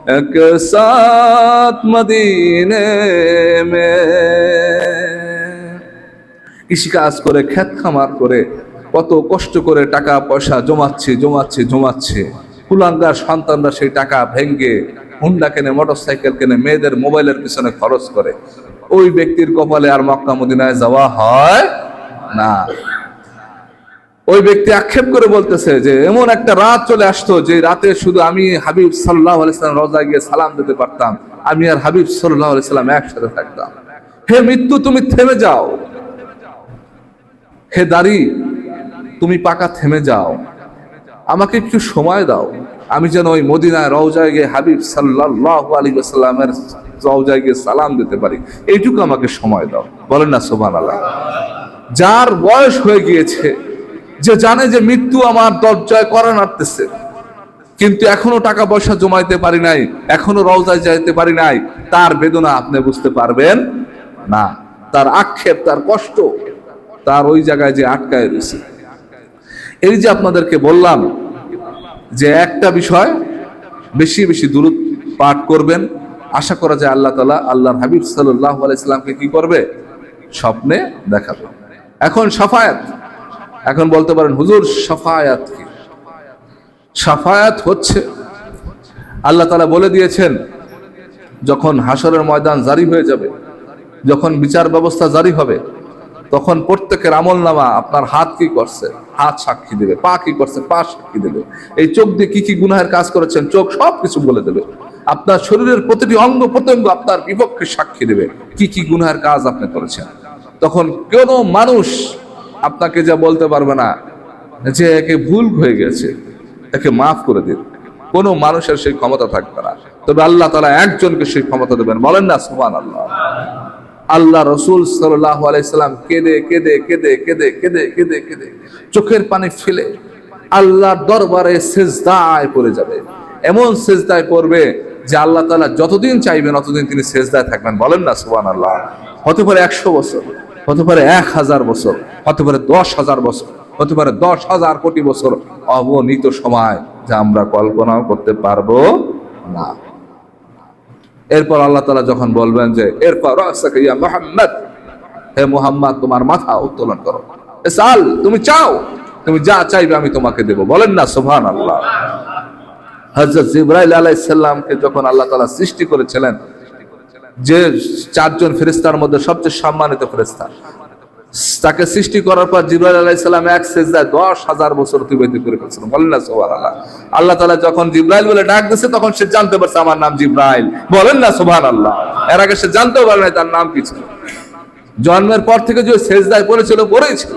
एक साथ मदीने में। কৃষিকাজ করে, ক্ষেত খামার করে, কত কষ্ট করে টাকা পয়সা জমাচ্ছে, কুলাঙ্গার সন্তানরা সেই টাকা ভেঙ্গে হুন্ডা কেনে, মোটরসাইকেল কেনে, মেয়েদের মোবাইলের পিছনে খরচ করে। ওই ব্যক্তির কপালে আর মক্কা মদিনায় যাওয়া হয় না। ওই ব্যক্তি আক্ষেপ করে বলতেছে যে এমন একটা রাত চলে আসতো যে রাতে শুধু আমি হাবিব সাল্লাল্লাহু আলাইহি সাল্লাম রওজায় গিয়ে সালাম দিতে পারতাম, আমি আর হাবিব সাল্লাল্লাহু আলাইহি সাল্লাম একসাথে থাকতাম। হে মৃত্যু, তুমি থেমে যাও। হে দাড়ি, তুমি পাকা থেমে যাও। আমাকে একটু সময় দাও, আমি যেন ওই মদিনায় রওজায় গিয়ে হাবিব সাল্লাল্লাহু আলাইহি ওয়াসাল্লামের রওজায় গিয়ে সালাম দিতে পারি, এইটুকু আমাকে সময় দাও। বলেন না সুবহানাল্লাহ। যার বয়স হয়ে গিয়েছে, যে জানে যে মৃত্যু আমার দরজায় কড়া নাড়তেছে, কিন্তু এখনো টাকা পয়সা জমাইতে পারি নাই, এখনো রওজায় যাইতে পারি নাই, তার বেদনা আপনি বুঝতে পারবেন না, তার আক্ষেপ, তার কষ্ট, তার ওই জায়গায় যে আটকায় রয়েছে। এই যে আপনাদেরকে বললাম যে একটা বিষয়, বেশি বেশি দুরূদ পাঠ করবেন, আশা করা যায় আল্লাহ তাআলা আল্লাহর হাবিব সাল্লাল্লাহু আলাইহি সাল্লামকে কি করবে? স্বপ্নে দেখাবে। এখন শাফায়াত, এখন বলতে পারেন হুজুর শাফায়াত কি? শাফায়াত হচ্ছে, আল্লাহ তাআলা বলে দিয়েছেন যখন হাসরের ময়দান জারি হয়ে যাবে, যখন বিচার ব্যবস্থা জারি হবে, তখন প্রত্যেকের আমল নামা, আপনার হাত কি করছে হাত সাক্ষী দেবে, পা কি করছে পা সাক্ষী দেবে, এই চোখ দিয়ে কি কি গুনাহের কাজ করেছেন চোখ সব কিছু বলে দেবে, আপনার শরীরের প্রতিটি অঙ্গ প্রত্যঙ্গ আপনার বিপক্ষে সাক্ষী দেবে কি কি গুনাহের কাজ আপনি করেছেন। তখন কোনো মানুষ আপনাকে যা বলতে পারবে না যে একে ভুল হয়ে গেছে, একে মাফ করে দিন, কোনো মানুষের সেই ক্ষমতা থাকবে না। তবে আল্লাহ তাআলা একজনকে সেই ক্ষমতা দেবেন। বলেন না সুবহানাল্লাহ। আল্লাহ রাসূল সাল্লাল্লাহু আলাইহি সাল্লাম কেঁদে কেঁদে কেঁদে কেঁদে কেঁদে কেঁদে কেঁদে চোখের পানি ফেলে আল্লাহর দরবারে সিজদায় পড়ে যাবে। এমন সিজদায় পড়বে যে আল্লাহ তাআলা যতদিন চাইবেন ততদিন তিনি সিজদায় থাকবেন। বলেন না সুবহানাল্লাহ। হতে পারে 100 বছর, হতে পারে 1000 বছর, হতে পারে 10,000 বছর, হতে পারে 10,000 কোটি বছর, অগণিত সময় যা আমরা কল্পনাও করতে পারবো না। এরপর আল্লাহ তাআলা যখন বলবেন যে এরপর রাসাকা ইয়া মুহাম্মদ, হে মুহাম্মদ তোমার মাথা উত্তোলন করো, ইসআল তুমি চাও, তুমি যা চাইবে আমি তোমাকে দেব। বলেন না সুবহানাল্লাহ। হযরত জিবরাইল আলাইহিস সালামকে যখন আল্লাহ তাআলা সৃষ্টি করেছিলেন, যে 4 জন ফেরেশতার মধ্যে সবচেয়ে সম্মানিত ফেরেশতা, তাকে সৃষ্টি করার পর জিবরাইল আলাইহিস সালাম এক সিজদায় 10,000 বছর অতিবাহিত করে ফেলেছিলেন। বলেন না সুবহানাল্লাহ। আল্লাহ তাআলা যখন জিবরাইল বলে ডাক দিয়েছে তখন সে জানতে পারছে আমার নাম জিবরাইল। বলেন না সুবহানাল্লাহ। এর আগে সে জানতেও পারে না তার নাম কি ছিল। জন্মের পর থেকে যে সিজদায় পড়েছিল পড়েছিল।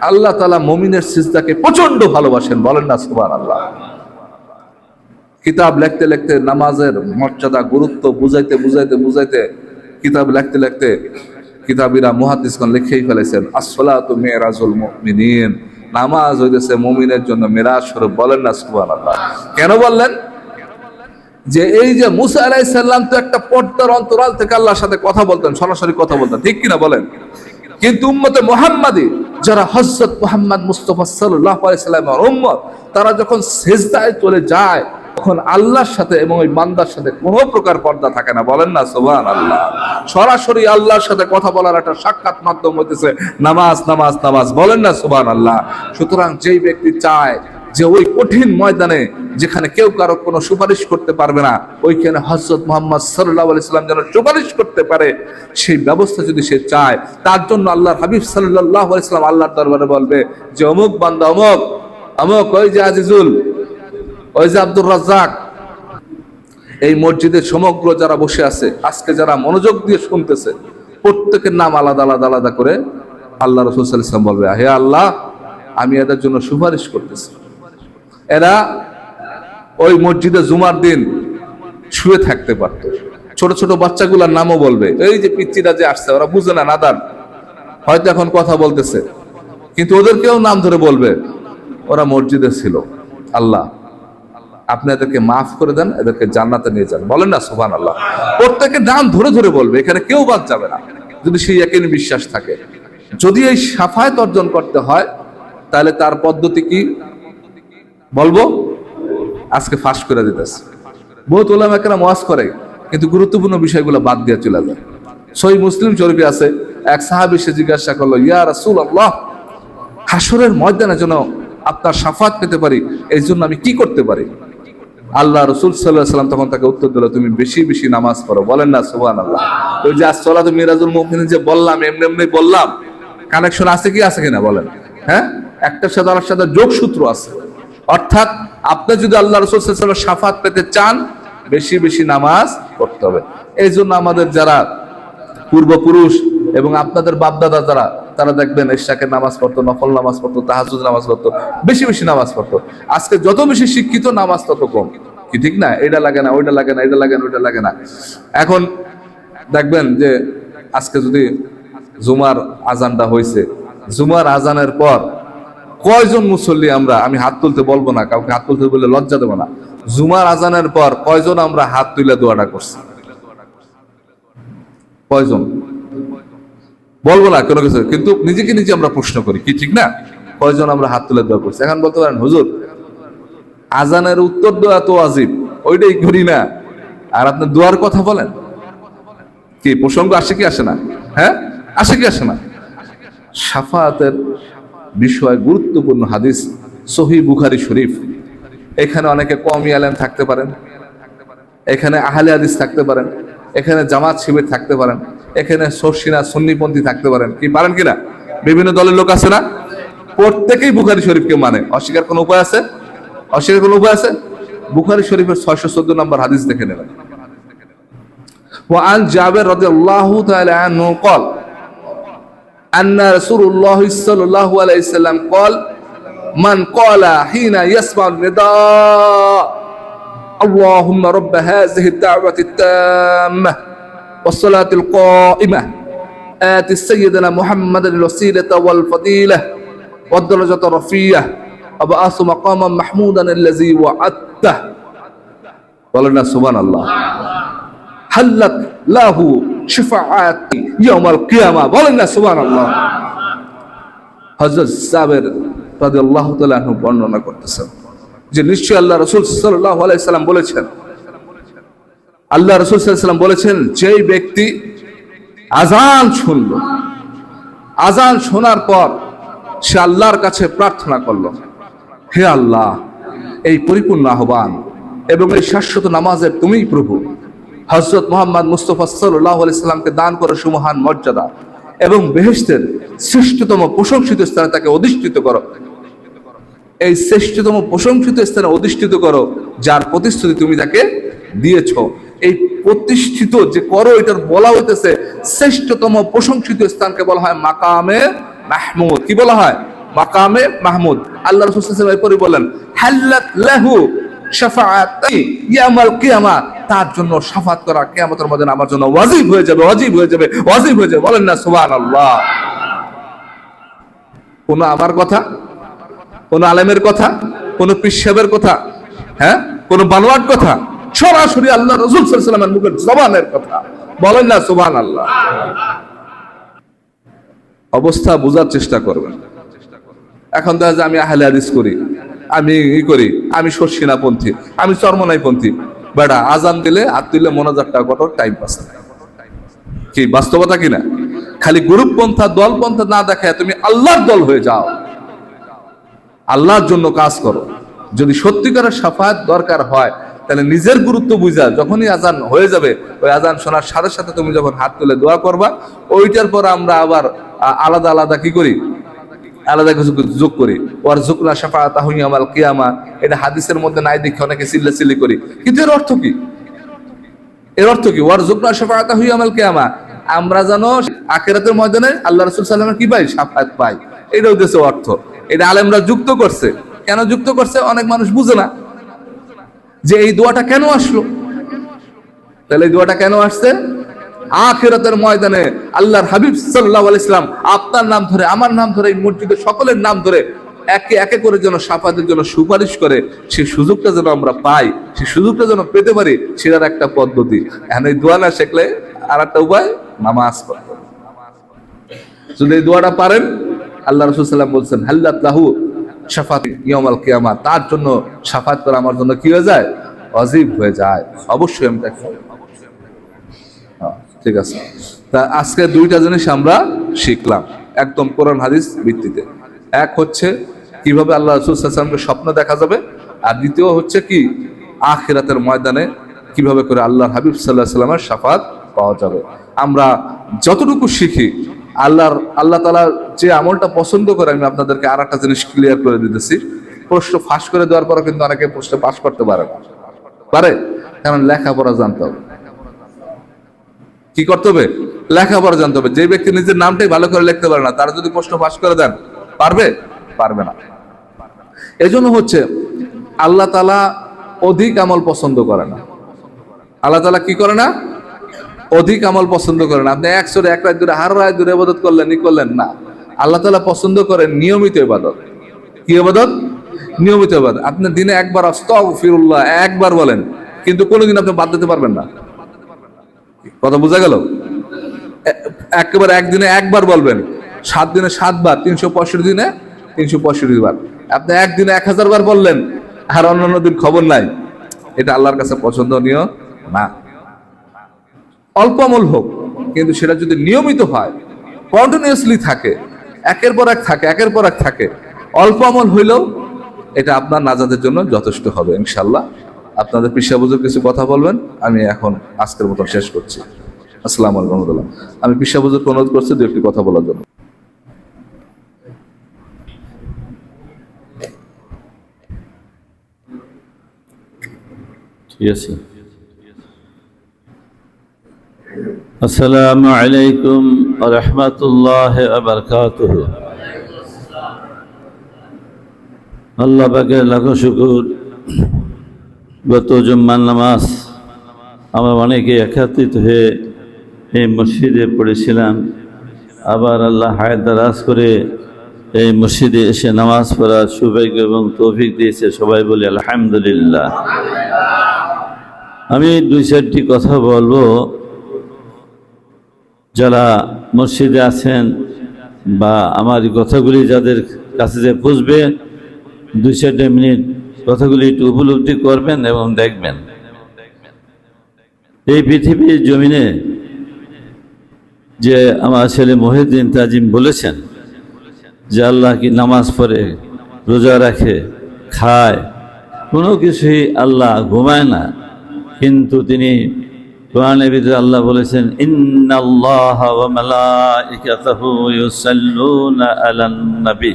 আল্লাহ তাআলা মুমিনের সিজদাকে প্রচন্ড ভালোবাসেন। বলেন না সুবহানাল্লাহ। কিতাব লিখতে লিখতে নামাজের মর্যাদা গুরুত্ব বুঝাইতে বুঝাইতে বুঝাইতে কিতাব লিখতে লিখতে কিতাবীরা মুহাদ্দিসগণ লিখেই ফেলেছেন আসসালাতু মিরাজুল মুমিনিন, নামাজ হইতেছে মুমিনের জন্য মিরাজ স্বরূপ। বলেন না সুবহানাল্লাহ। কেন বললেন? যে এই যে মুসা আলাইহিস সালাম তো একটা পর্দার অন্তরাল থেকে আল্লাহর সাথে কথা বলতেন, সরাসরি কথা বলতেন, ঠিক কিনা বলেন? কিন্তু উম্মতে মুহাম্মাদি যারা হযরত মুহাম্মদ মুস্তাফা সাল্লাল্লাহু আলাইহি সাল্লামের উম্মত, তারা যখন সিজদায় চলে যায় তখন আল্লাহর সাথে এবং ওই বান্দার সাথে কোনো প্রকার পর্দা থাকে না। বলেন না সুবহানাল্লাহ। সরাসরি আল্লাহর সাথে কথা বলার একটা সাক্ষাৎ মাধ্যম হইতেছে নামাজ, নামাজ, নামাজ। বলেন না সুবহানাল্লাহ। সুতরাং যেই ব্যক্তি চায় যে ওই কঠিন ময়দানে যেখানে কেউ কারো কোনো সুপারিশ করতে পারবে না, ওইখানে হযরত মুহাম্মদ সাল্লাল্লাহু আলাইহি সাল্লাম যেন সুপারিশ করতে পারে, সেই ব্যবস্থা যদি সে চায়, তার জন্য আল্লাহর হাবিব সাল্লাল্লাহু আলাইহি সাল্লাম আল্লাহর দরবারে বলবে যে অমুক বান্দা অমুক অমুক, ওই যে আজিজুল, ওই যে আব্দুর রাজ্জাক, এই মসজিদের সমগ্র যারা বসে আছে আজকে, যারা মনোযোগ দিয়ে শুনতেছে, প্রত্যেকের নাম আলাদা আলাদা আলাদা করে আল্লাহ রাসূল সাল্লাল্লাহু আলাইহি ওয়াসাল্লাম বলবে, হে আল্লাহ, আমি এদের জন্য সুপারিশ করতেছি। এরা ওই মসজিদে জুমার দিন শুয়ে থাকতে পারতো। ছোট ছোট বাচ্চাগুলোর নামও বলবে, এই যে পিচ্চিরা যে আসছে, ওরা বুঝে না, নাদান, হয়তো এখন কথা বলতেছে, কিন্তু ওদেরকেও নাম ধরে বলবে, ওরা মসজিদে ছিল। আল্লাহ আপনি এদেরকে মাফ করে দেন, এদেরকে জান্নাতে নিয়ে যান। বলেন না সুবহানাল্লাহ। প্রত্যেকের নাম ধরে ধরে বলবে, এখানে কেউ বাদ যাবে না, যদি সেই ইয়াকিনী বিশ্বাস থাকে। যদি এই শাফায়াত অর্জন করতে হয় তাহলে তার পদ্ধতি কি বলবো, আজকে ফাঁস করে দিতেছে। বহুত উলামা কেরাম ওয়াজ করে, কিন্তু গুরুত্বপূর্ণ বিষয়গুলো বাদ দিয়ে চলে যায়। সহিহ মুসলিম শরীফে আছে, এক সাহাবী সে জিজ্ঞাসা করলো, ইয়া রাসূলুল্লাহ, হাসরের ময়দানে যেন আপনার শাফাত পেতে পারি, এই জন্য আমি কি করতে পারি? আল্লাহ রাসূল সাল্লাল্লাহু আলাইহি ওয়াসাল্লাম তখন তাকে উত্তর দিল, তুমি বেশি বেশি নামাজ পড়ো। বলেন না সুবহানাল্লাহ। ওই যে আসসালাতু মিরাজুল মুমিনিন যে বললাম, এমনি এমনি বললাম, কানেকশন আছে কি আছে কিনা বলেন? হ্যাঁ, একটার সাথে আরেকটার সাথে যোগসূত্র আছে। অর্থাৎ আপনি যদি আল্লাহ রাসূল সাল্লাল্লাহু আলাইহি ওয়াসাল্লাম শাফাত পেতে চান, বেশি বেশি নামাজ পড়তে হবে। এই জন্য আমাদের যারা পূর্বপুরুষ এবং আপনাদের বাপদাদা যারা, তারা দেখবেন ইশরাকের নামাজ পড়তো, নফল নামাজ পড়তো, তাহাজ্জুদ নামাজ পড়তো, বেশি বেশি নামাজ পড়তো। আজকে যত বেশি শিক্ষিত, নামাজ তত কম। কি ঠিক না? এটা লাগে না, ওইটা লাগে না, এটা লাগে না, ওইটা লাগে না। এখন দেখবেন যে আজকে যদি জুমার আজানটা হয়েছে, জুমার আজানের পর কয়জন মুসল্লি আমরা, আমি হাত তুলতে বলবো না, কাউকে হাত তুলতে বললে লজ্জা দেবো না, জুমার আজানের পর কয়জন আমরা হাত তুলে দোয়াটা করছি? কয়জন? বলবো না কোনো কিছু, কিন্তু নিজেকে নিজে আমরা প্রশ্ন করি, কি ঠিক না? কয়জন আমরা হাত তুলে দোয়া করছি? এখন বলতে পারেন হুজুর আজানের উত্তর দেওয়া তো ওয়াজিব, ওইটাই করি না, আর আপনি দোয়ার কথা বলেন, কি প্রসঙ্গ আসে কি আসে না? হ্যাঁ, আসে কি আসে না? শাফাতের বিষয় গুরুত্বপূর্ণ হাদিস সহিহ বুখারী শরীফ। এখানে অনেকে কওমি আলেম থাকতে পারেন, এখানে আহলে হাদিস থাকতে পারেন, এখানে জামাত শিবির থাকতে পারেন, এখানে শর্ষিনা সুন্নিপন্থী থাকতে পারেন, কি পারেন কিনা? বিভিন্ন দলের লোক আছে না? প্রত্যেকেই বুখারী শরীফকে মানে, অস্বীকার কোনো উপায় আছে? অস্বীকার কোনো উপায় আছে? বুখারী শরীফের 614 নম্বর হাদিস দেখে নেবেন। وعن جابر رضي الله تعالى عنه قال أن رسول الله صلى الله عليه وسلم قال من قال حين يسمع النداء اللهم رب هذه الدعوة التامة والصلاة القائمة آت سيدنا محمد الوسيلة والفضيلة والدرجة الرفيعة وبعث مقاما محمودا الذي وعدته ولنا سبحان الله হাল্লাত লাহু শাফাআতি ইয়াউমাল কিয়ামা, বলেন না সুবহানাল্লাহ। হযরত জাবের রাদিয়াল্লাহু তাআলা আনহু বর্ণনা করতেছেন যে নিশ্চয় আল্লাহ রাসূল সাল্লাল্লাহু আলাইহি সাল্লাম বলেছেন, আল্লাহ রাসূল সাল্লাল্লাহু আলাইহি সাল্লাম বলেছেন, যেই ব্যক্তি আযান শুনল, আযান শোনার পর সে আল্লাহর কাছে প্রার্থনা করল, হে আল্লাহ এই পরিপূর্ণ আহ্বান এবং এই শাশ্বত নামাজের তুমিই প্রভু, হযরত মুহাম্মদ মুস্তাফা সাল্লাল্লাহু আলাইহি সাল্লামকে দান করো সুমহান মর্যাদা এবং বেহেশতের শ্রেষ্ঠতম প্রশংসিত স্থানে তাকে অধিষ্ঠিত করো, এই শ্রেষ্ঠতম প্রশংসিত স্থানে অধিষ্ঠিত করো যার প্রতিশ্রুতি তুমি তাকে দিয়েছো। এই প্রতিষ্ঠিত যে করো, এটার বলা হইতেছে শ্রেষ্ঠতম প্রশংসিত স্থানকে বলা হয় মাকামে মাহমুদ। কি বলা হয়? মাকামে মাহমুদ। আল্লাহ রাসূল সাল্লাল্লাহু আলাইহি ওয়াসাল্লাম বলেন হাল্লাত লাহু শাফাআতি ইয়াউমাল কিয়ামা, তার জন্য শাফাত করা কিয়ামতের ময়দানে আমার জন্য ওয়াজিব হয়ে যাবে, ওয়াজিব হয়ে যাবে, ওয়াজিব হয়ে যাবে, বলেন না সুবহানাল্লাহ। কোন আমার কথা, কোন আলেমের কথা, কোন পীর সাহেবের কথা, হ্যাঁ, কোন বানোয়াট কথা, সরাসরি আল্লাহ রাসূল সাল্লাল্লাহু আলাইহি ওয়াসাল্লামের মুখের জবানের কথা, বলেন না সুবহানাল্লাহ। অবস্থা বোঝার চেষ্টা করবেন। এখন দেখা যায় আমি আহলে হাদিস করি, আমি করি, আমি শর্ষিনা পন্থী, আমি চরমনাই পন্থী, বেটা আজান দিলে হাত দিলে মোনাজাতটা কত টাইম পাস, কি বাস্তবতা কিনা? খালি গ্রুপ পন্থা দল পন্থা না দেখায় তুমি আল্লাহর দল হয়ে যাও, আল্লাহর জন্য কাজ করো। যদি সত্যিকারের শাফাত দরকার হয় তাহলে নিজের গুরুত্ব বুঝা যখনই আজান হয়ে যাবে, ওই আজান শোনার সাথে সাথে তুমি যখন হাত তুলে দোয়া করবা, ওইটার পর আমরা আবার আলাদা আলাদা কি করি, আলাদা কিছু যোগ করি, ওয়ার যুকনা শাফাআতাহু ইয়াউমাল কিয়ামা। এটা হাদিসের মধ্যে নাই দেখে অনেকে চিল্লাচিল্লি করি, কিন্তু এর অর্থ কি? এর অর্থ কি? ওয়ার যুকনা শাফাআতাহু ইয়াউমাল কিয়ামা, আমরা যেন আখিরাতের ময়দানে আল্লাহ রাসূল সাল্লাল্লাহু আলাইহি ওয়াসাল্লামের কি পাই? শাফাআত পাই। এটা হচ্ছে অর্থ। এটা আলেমরা যুক্ত করছে। কেন যুক্ত করছে? অনেক মানুষ বুঝে না যে এই দোয়াটা কেন আসলো। তাহলে এই দোয়াটা কেন আসছে? আখিরাতের ময়দানে আল্লাহর হাবিব সাল্লাল্লাহু আলাইহি ওয়াসাল্লাম আপনার নাম ধরে, আমার নাম ধরে, এই মসজিদের সকলের নাম ধরে একে একে করে যেন শাফাতের জন্য সুপারিশ করে, সেই সুযোগটা যেন আমরা পাই, সেই সুযোগটা যেন পেতে পারি, সেটার একটা পদ্ধতি। এখন এই দোয়া না শিখলে আর একটা উপায়, নামাজ পড়তে হবে। যদি এই দোয়াটা পারেন, আল্লাহ রাসূল সাল্লাল্লাহু আলাইহি ওয়াসাল্লাম বলছেন হাল্লাত লাহু শাফাআতি ইয়াউমাল কিয়ামা, তার জন্য শাফাত করা আমার জন্য কি হয়ে যায়? ওয়াজিব হয়ে যায়। অবশ্যই আমি তাকে, ঠিক আছে। তা আজকে দুইটা জিনিস আমরা শিখলাম একদম কোরআন হাদিস ভিত্তিতে। এক হচ্ছে কিভাবে আল্লাহ রাসূল সাল্লাল্লাহু আলাইহি ওয়াসাল্লামকে স্বপ্ন দেখা যাবে, আর দ্বিতীয় হচ্ছে কি আখিরাতের ময়দানে কিভাবে করে আল্লাহর হাবিব সাল্লাল্লাহু আলাইহি ওয়াসাল্লামের শাফাত পাওয়া যাবে। আমরা যতটুকু শিখি, আল্লাহ তাআলা যে আমলটা পছন্দ করে, আমি আপনাদেরকে আর একটা জিনিস ক্লিয়ার করে দিতেছি। প্রশ্ন ফাঁস করে দেওয়ার পরে কিন্তু অনেকে প্রশ্ন পাস করতে পারে না, পারে, কারণ লেখাপড়া জানতে হবে। কি করতে হবে? লেখাপড়া জানতে হবে। যে ব্যক্তি নিজের নামটাই ভালো করে লিখতে পারে না, তারা যদি প্রশ্ন পাস করে দেন, পারবে? পারবে না। এজন্য হচ্ছে আল্লাহ তাআলা অধিক আমল পছন্দ করে না। আল্লাহ তাআলা কি করে না? অধিক আমল পছন্দ করে না। আপনি এক রাত ধরে হার রাত ধরে ইবাদত করলেন না। আল্লাহ তাআলা পছন্দ করেন নিয়মিত ইবাদত। কি ইবাদত? নিয়মিত ইবাদত। আপনি দিনে একবার আস্তাগফিরুল্লাহ একবার বলেন, কিন্তু কোনোদিন আপনি বাদ দিতে পারবেন না। কথা বোঝা গেল? একেবারে একদিনে একবার বলবেন, 7 দিনে 7 বার, 365 দিনে 365 বার। আপনি একদিনে 1000 বার বললেন আর অন্যান্য দিন খবর নাই, এটা আল্লাহর কাছে পছন্দনীয় না। অল্প আমল হোক, কিন্তু সেটা যদি নিয়মিত হয়, কন্টিনিউয়াসলি থাকে, একের পর এক থাকে, অল্প আমল হইলেও এটা আপনার নাজাতের জন্য যথেষ্ট হবে ইনশাআল্লাহ। আপনাদের পিসা হুজুর কিছু কথা বলবেন, আমি এখন আজকের মতো শেষ করছি। আসসালামু আলাইকুম ওয়া রাহমাতুল্লাহ। আমি পিসা হুজুরকে অনুরোধ করছি দু একটি কথা বলার জন্য। ঠিক আছে। আসসালামু আলাইকুম ওয়া রাহমাতুল্লাহি ওয়া বারাকাতুহু। আল্লাহ পাকের লাখো শুকর, গত জুম্মার নামাজ আমরা অনেকে একত্রিত হয়ে এই মসজিদে পড়েছিলাম। আবার আল্লাহ হায়াত দারাজ করে এই মসজিদে এসে নামাজ পড়ার সৌভাগ্য এবং তৌফিক দিয়েছে। সবাই বলি আলহামদুলিল্লাহ। আমি 2-4টি কথা বলবো। যারা মসজিদে আছেন বা আমার কথাগুলি যাদের কাছে যে বুঝবে, 2-4 মিনিট কথাগুলি একটু উপলব্ধি করবেন এবং দেখবেন। এই পৃথিবীর জমিনে যে আমার ছেলে মহিউদ্দিন তাজিম বলেছেন যে আল্লাহ কি নামাজ পড়ে, রোজা রাখে, খায়, কোনো কিছুই আল্লাহ ঘুমায় না, কিন্তু তিনি কোরআনের ভিতরে আল্লাহ বলেছেন ইন্নাল্লাহা ওয়া মালাইকাতাহু ইউসাল্লুনা আলান নবী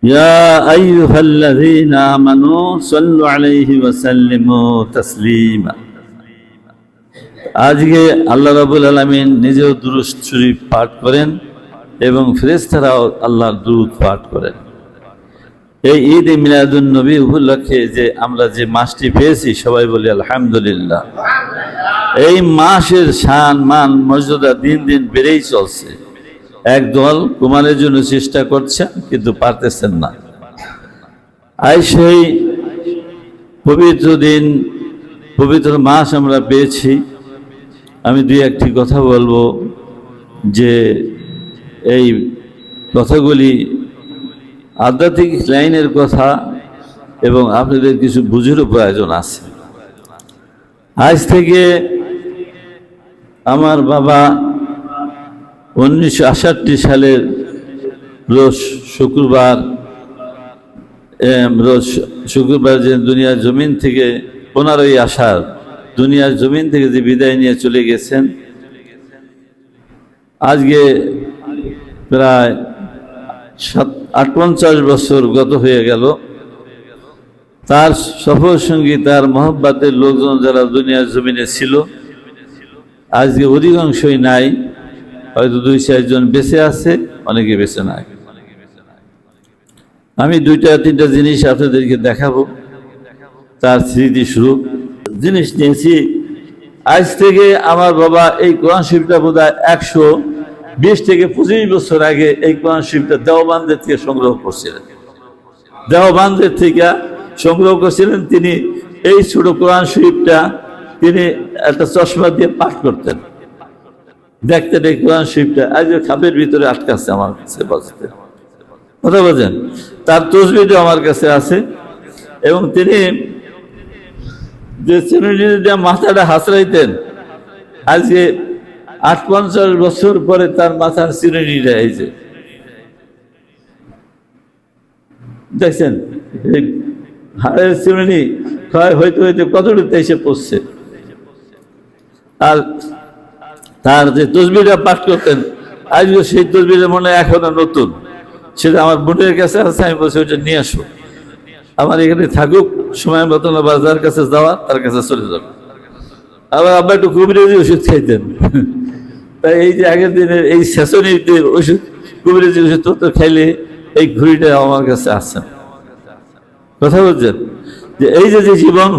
ইয়া আইয়ুহাল্লাযীনা আমানু সাল্লু আলাইহি ওয়া সাল্লিমু তাসলিমা। আজকে আল্লাহ রাব্বুল আলামিন নিজেও দুরূদ শরীফ পাঠ করেন এবং ফেরেশতারাও আল্লাহর দুরূদ পাঠ করেন। এই ঈদ এ মিলাদুন নবী উপলক্ষে যে আমরা যে মাসটি পেয়েছি, সবাই বলি আলহামদুলিল্লাহ। এই মাসের শান মান মর্যাদা দিন দিন বেড়েই চলছে। একদল কুমারের জন্য চেষ্টা করছেন কিন্তু পারতেছেন না। আজ সেই পবিত্র দিন, পবিত্র মাস আমরা পেয়েছি। আমি 2-1টি কথা বলবো, যে এই কথাগুলি আধ্যাত্মিক লাইনের কথা এবং আপনাদের কিছু বুঝেরও প্রয়োজন আছে। আজ থেকে আমার বাবা 1968 সালের রোজ শুক্রবার যে দুনিয়ার জমিন থেকে 15ই আষাঢ় দুনিয়ার জমিন থেকে যে বিদায় নিয়ে চলে গেছেন, আজকে প্রায় 58 বছর গত হয়ে গেল। তার সফর সঙ্গী, তার মহব্বতের লোকজন যারা দুনিয়ার জমিনে ছিল, আজকে অধিকাংশই নাই। হয়তো 2-4 জন বেঁচে আছে, অনেকে বেঁচে নাই। আমি 2-3টা জিনিস আপনাদেরকে দেখাবো, তার স্মৃতি স্বরূপ জিনিস নিয়েছি। আজ থেকে আমার বাবা এই কোরআন শরীফটা বোধহয় 120 থেকে 25 বছর আগে এই কোরআন শরীফটা দেওবান্দের থেকে সংগ্রহ করছিলেন। দেওবান্দের থেকে সংগ্রহ করছিলেন তিনি। এই ছোট কোরআন শরীফটা তিনি একটা চশমা দিয়ে পাঠ করতেন, দেখতেন এই কোরআন শরীফটা। আজ খাপের ভিতরে আটকাচ্ছে আমার কাছে, বাজতে কথা বলছেন। তার তসবিহটা আমার কাছে আছে এবং তিনি যে চিরুনিটা মাথাটা হাসড়াইতেন, আজকে 58 বছর পরে তার মাথার চিরুনিটা এই যে দেখছেন, হাড়ের চিরুনি ক্ষয় হইতে হইতে কতটুকু এসে পড়ছে। আর তার যে তসবিহটা পাঠ করতেন, আজকে সেই তসবিহটা মনে হয় এখনো নতুন। সেটা আমার বোনের কাছে আছে, আমি বলছি ওইটা নিয়ে আসো, আমার এখানে থাকুক, সময় মতন আবার যার কাছে যাওয়া তার কাছে চলে যাবে। আবার আব্বা একটু কবিরাজি ওষুধ খাইতেন। তাই এই যে আগের দিনের এই সেশনিতে ওষুধ, কবিরাজি ওষুধ তো খাইলে এই ঘুড়িটা আমার কাছে আসছেন, কথা বলছেন। যে এই যে জীবন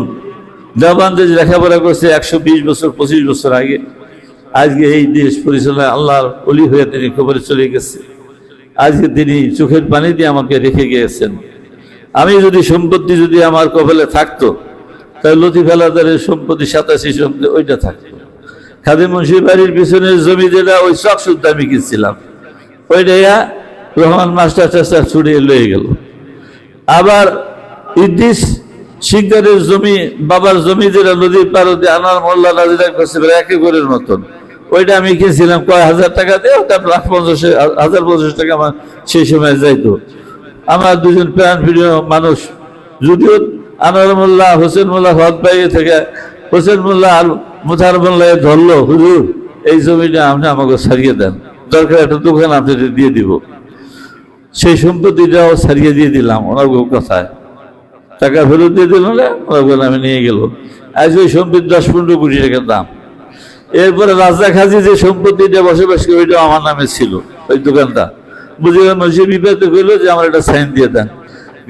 দেওবন্দে যে লেখাপড়া করছে 120 বছর 25 বছর আগে, আজকে এই দেশ পরিচালনায় আল্লাহর ওলি হয়ে তিনি কবরে চলে গেছে। আজকে তিনি চোখের পানি দিয়ে আমাকে রেখে গিয়েছেন। আমি যদি সম্পত্তি যদি আমার কপালে থাকতো, তাহলে লতিফ আলাদারের সম্পত্তি 87 সম্পত্তি ওইটা থাকতো। খাদিম মুন্সির বাড়ির পিছনের জমি যেটা ওই চকসুদ্ধ আমি কিনছিলাম, ওইটা রহমান মাস্টার টাস্টার ছুড়িয়ে লয়ে গেল। আবার ইদ্রিস শিকদারের জমি, বাবার জমি যেটা নদীর পাড়ে আনার মোল্লা নাজিরা করছে 1 একরের মতন, ওইটা আমি কিনছিলাম কয় হাজার টাকা দিয়ে, ওটা 1,50,000 টাকা আমার সেই সময় যাইতো। আমার দুজন প্রাণ প্রিয় মানুষ, যদিও আনোয়ার মোল্লা হোসেন মোল্লা হক পাইয়ে থেকে হোসেন মোল্লা আর মুথার মোল্লা ধরলো, হুজুর এই জমিটা আপনি আমাকে ছাড়িয়ে দেন, দরকার একটা দোকান আপনাদের দিয়ে দিব। সেই সম্পত্তিটাও ছাড়িয়ে দিয়ে দিলাম ওনার কথায়, টাকা ফেরত দিয়ে দিল না, ওনার আমি নিয়ে গেল। আজ ওই সম্পত্তি 10-15 কোটি টাকার দাম। এরপরে রাজা খাজি যে সম্পত্তিটা বসবাস করে ওইটাও আমার নামে ছিল, ওই দোকানটা। বুঝে মসজিদ বিপদ করলো যে আমার একটা সাইন দিয়ে দেন।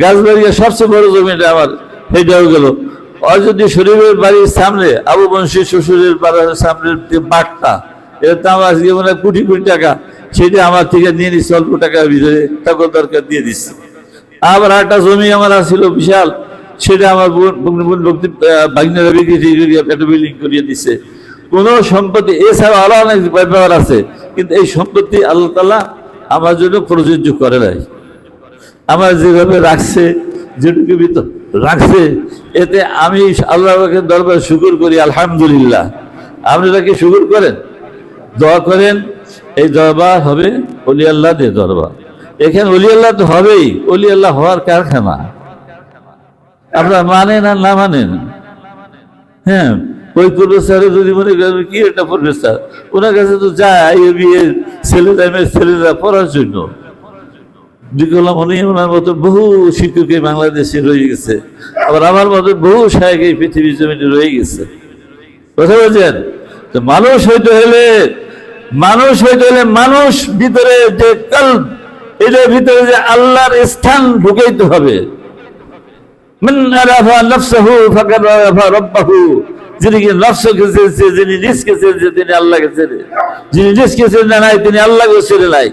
গাছবাড়িয়া সবচেয়ে বড় জমিটা আমার, সেইটাও গেল। আর যদি শরীফের বাড়ির সামনে আবু বংশীর শ্বশুরের বাড়ির সামনের যে বাঘটা, এর দাম আজকে মানে কোটি কোটি টাকা, সেটা আমার থেকে নিয়ে নিচ্ছে অল্প টাকার ভিতরে, টাকা দরকার দিয়ে দিচ্ছে। আবার একটা জমি আমার ছিল বিশাল, সেটা আমার বাগিনারা বিক্রি একটা বিল্ডিং করিয়ে দিচ্ছে। কোন সম্পত্তি এছাড়া আরো অনেক ব্যাপার আছে, কিন্তু এই সম্পত্তি আল্লাহ তাআলা আমার জন্য প্রযোজ্য করে নাই। আমার যেভাবে রাখছে, যেটুকু ভিতর রাখছে, এতে আমি আল্লাহকে দরবারে শুকর করি, আলহামদুলিল্লাহ। আপনারা কি শুকর করেন? দোয়া করেন। এই দরবার হবে ওলি আল্লাহদের দরবার। এখানে ওলি আল্লাহ তো হবেই, ওলি আল্লাহ হওয়ার কারখানা। আপনারা মানেন আর না মানেন, হ্যাঁ, ওই প্রফেসর যদি মনে করেন কি একটা প্রফেসর, ওনার কাছে তো যায় ছেলেরা পড়ার জন্য। ওনার মতো বহু শিক্ষক বাংলাদেশে রয়ে গেছে, আবার আমার মতো বহু শায়েখ এই পৃথিবীর জমিনে রয়ে গেছে। কথা বলছেন? তো মানুষ হইতে হলে মানুষ ভিতরে যে কলব, এটার ভিতরে যে আল্লাহর স্থান ঢুকাইতে হবে। মান আরাফা নাফসাহু ফাকাদ আরাফা রাব্বাহু, যিনি নফসকে চেনেছে, যিনি নিজকে চেনেছে, তিনি আল্লাহকে চেনে। যিনি নিজকে চেনে নাই, তিনি আল্লাহকে চেনে নাই।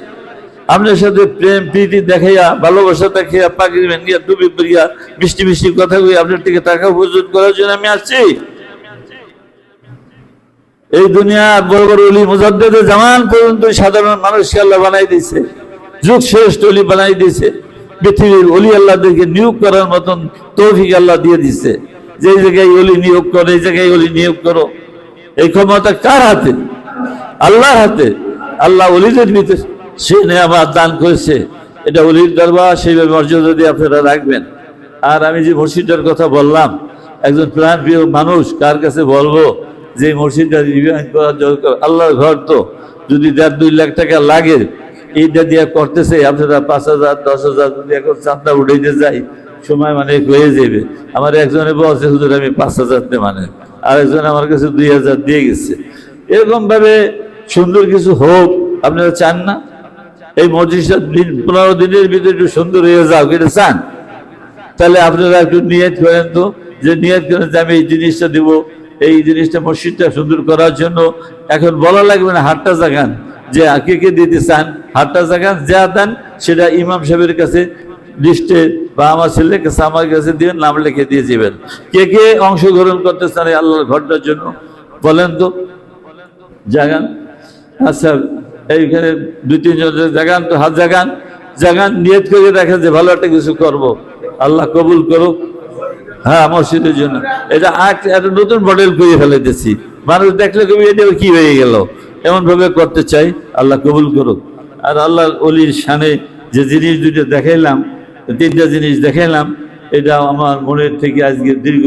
আপনার সাথে প্রেম প্রীতি দেখাইয়া, ভালোবাসা দেখাইয়া, পাগড়ি ভেঙ্গিয়া, টুপি পরিয়া, মিষ্টি মিষ্টি কথা কই আপনার থেকে টাকা উপার্জন করার জন্য আমি আসছি। এই দুনিয়া বড় বড় অলি মুজাদ্দেদে জামান পর্যন্ত সাধারণ মানুষকে আল্লাহ বানাই দিয়েছে, যুগ শ্রেষ্ঠ অলি বানাই দিয়েছে। পৃথিবীর অলি আল্লাহদেরকে নিয়োগ করার মতন তৌফিক আল্লাহ দিয়ে দিচ্ছে। যে জায়গায় অলি নিয়োগ করো, এই জায়গায় অলি নিয়োগ করো। এই ক্ষমতা কার হাতে? আল্লাহর হাতে। আল্লাহ অলিদের ভিতরে সে নেয়ামত দান করেছে। এটা অলির দরবার, সেইভাবে মর্যাদা দিয়ে আপনারা রাখবেন। আর আমি যে মসজিদটার কথা বললাম, একজন প্রাণপ্রিয় মানুষ কার কাছে বলবো যে মসজিদটা রিভাইভ করার দরকার। আল্লাহর ঘর তো যদি 1.5-2 লাখ টাকা লাগে, এইটা দিয়ে করতেছে। আপনারা 5,000 10,000 যদি এখন চাঁদা উঠাইতে যাই, সময় মানে হয়ে যাবে। আমার একজনে বলছে হুজুর আমি 5,000 মানে, আর একজন আমার কাছে 2,000 দিয়ে গেছে। এরকম ভাবে সুন্দর কিছু হোক, আপনারা চান না? এই মসজিদটা 15 দিনের ভিতরে একটু সুন্দর হয়ে যাও, এটা চান? তাহলে আপনারা একটু নিয়ত করেন তো, যে নিয়ত করেন যে আমি এই জিনিসটা দিব, এই জিনিসটা মসজিদটা সুন্দর করার জন্য। এখন বলা লাগবে না, হাটটা জাগান, যে কে কে দিতে চান, হাটটা জাগান, যা দেন সেটা ইমাম সাহেবের কাছে লিস্টে বা আমার ছেলের কাছে আমার কাছে দিয়ে নাম লিখে দিয়ে যাবেন। কে কে অংশগ্রহণ করতে চান এই আল্লাহর ঘরটার জন্য বলেন তো, জাগান। আচ্ছা, এইখানে 2-3 জন জাগান তো, হাত জাগান, নিয়ত করে দেখেন যে ভালো একটা কিছু করব, আল্লাহ কবুল করুক। হ্যাঁ, মসজিদের জন্য এটা একটা নতুন মডেল করে ফেলাইতেছি। মানুষ দেখলে কবি এটা কি হয়ে গেল, এমন ভাবে করতে চাই। আল্লাহ কবুল করুক। আর আল্লাহ অলির শানে যে জিনিস দুটো দেখাইলাম, 3টা জিনিস দেখাইলাম, এটা আমার মনের থেকে আজকে দীর্ঘ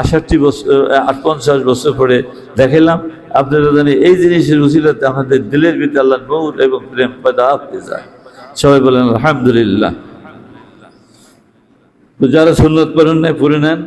68 বছর 50 বছর পরে দেখাইলাম। আপনারা জানেন এই জিনিসের উসিলাতে আমাদের দিলের ভিতরে আল্লাহ নূর এবং প্রেম পয়দা হতে যায়। সবাই বলেন আলহামদুলিল্লাহ। তো যারা সুন্নত পড়েন নাই পড়ে নেন।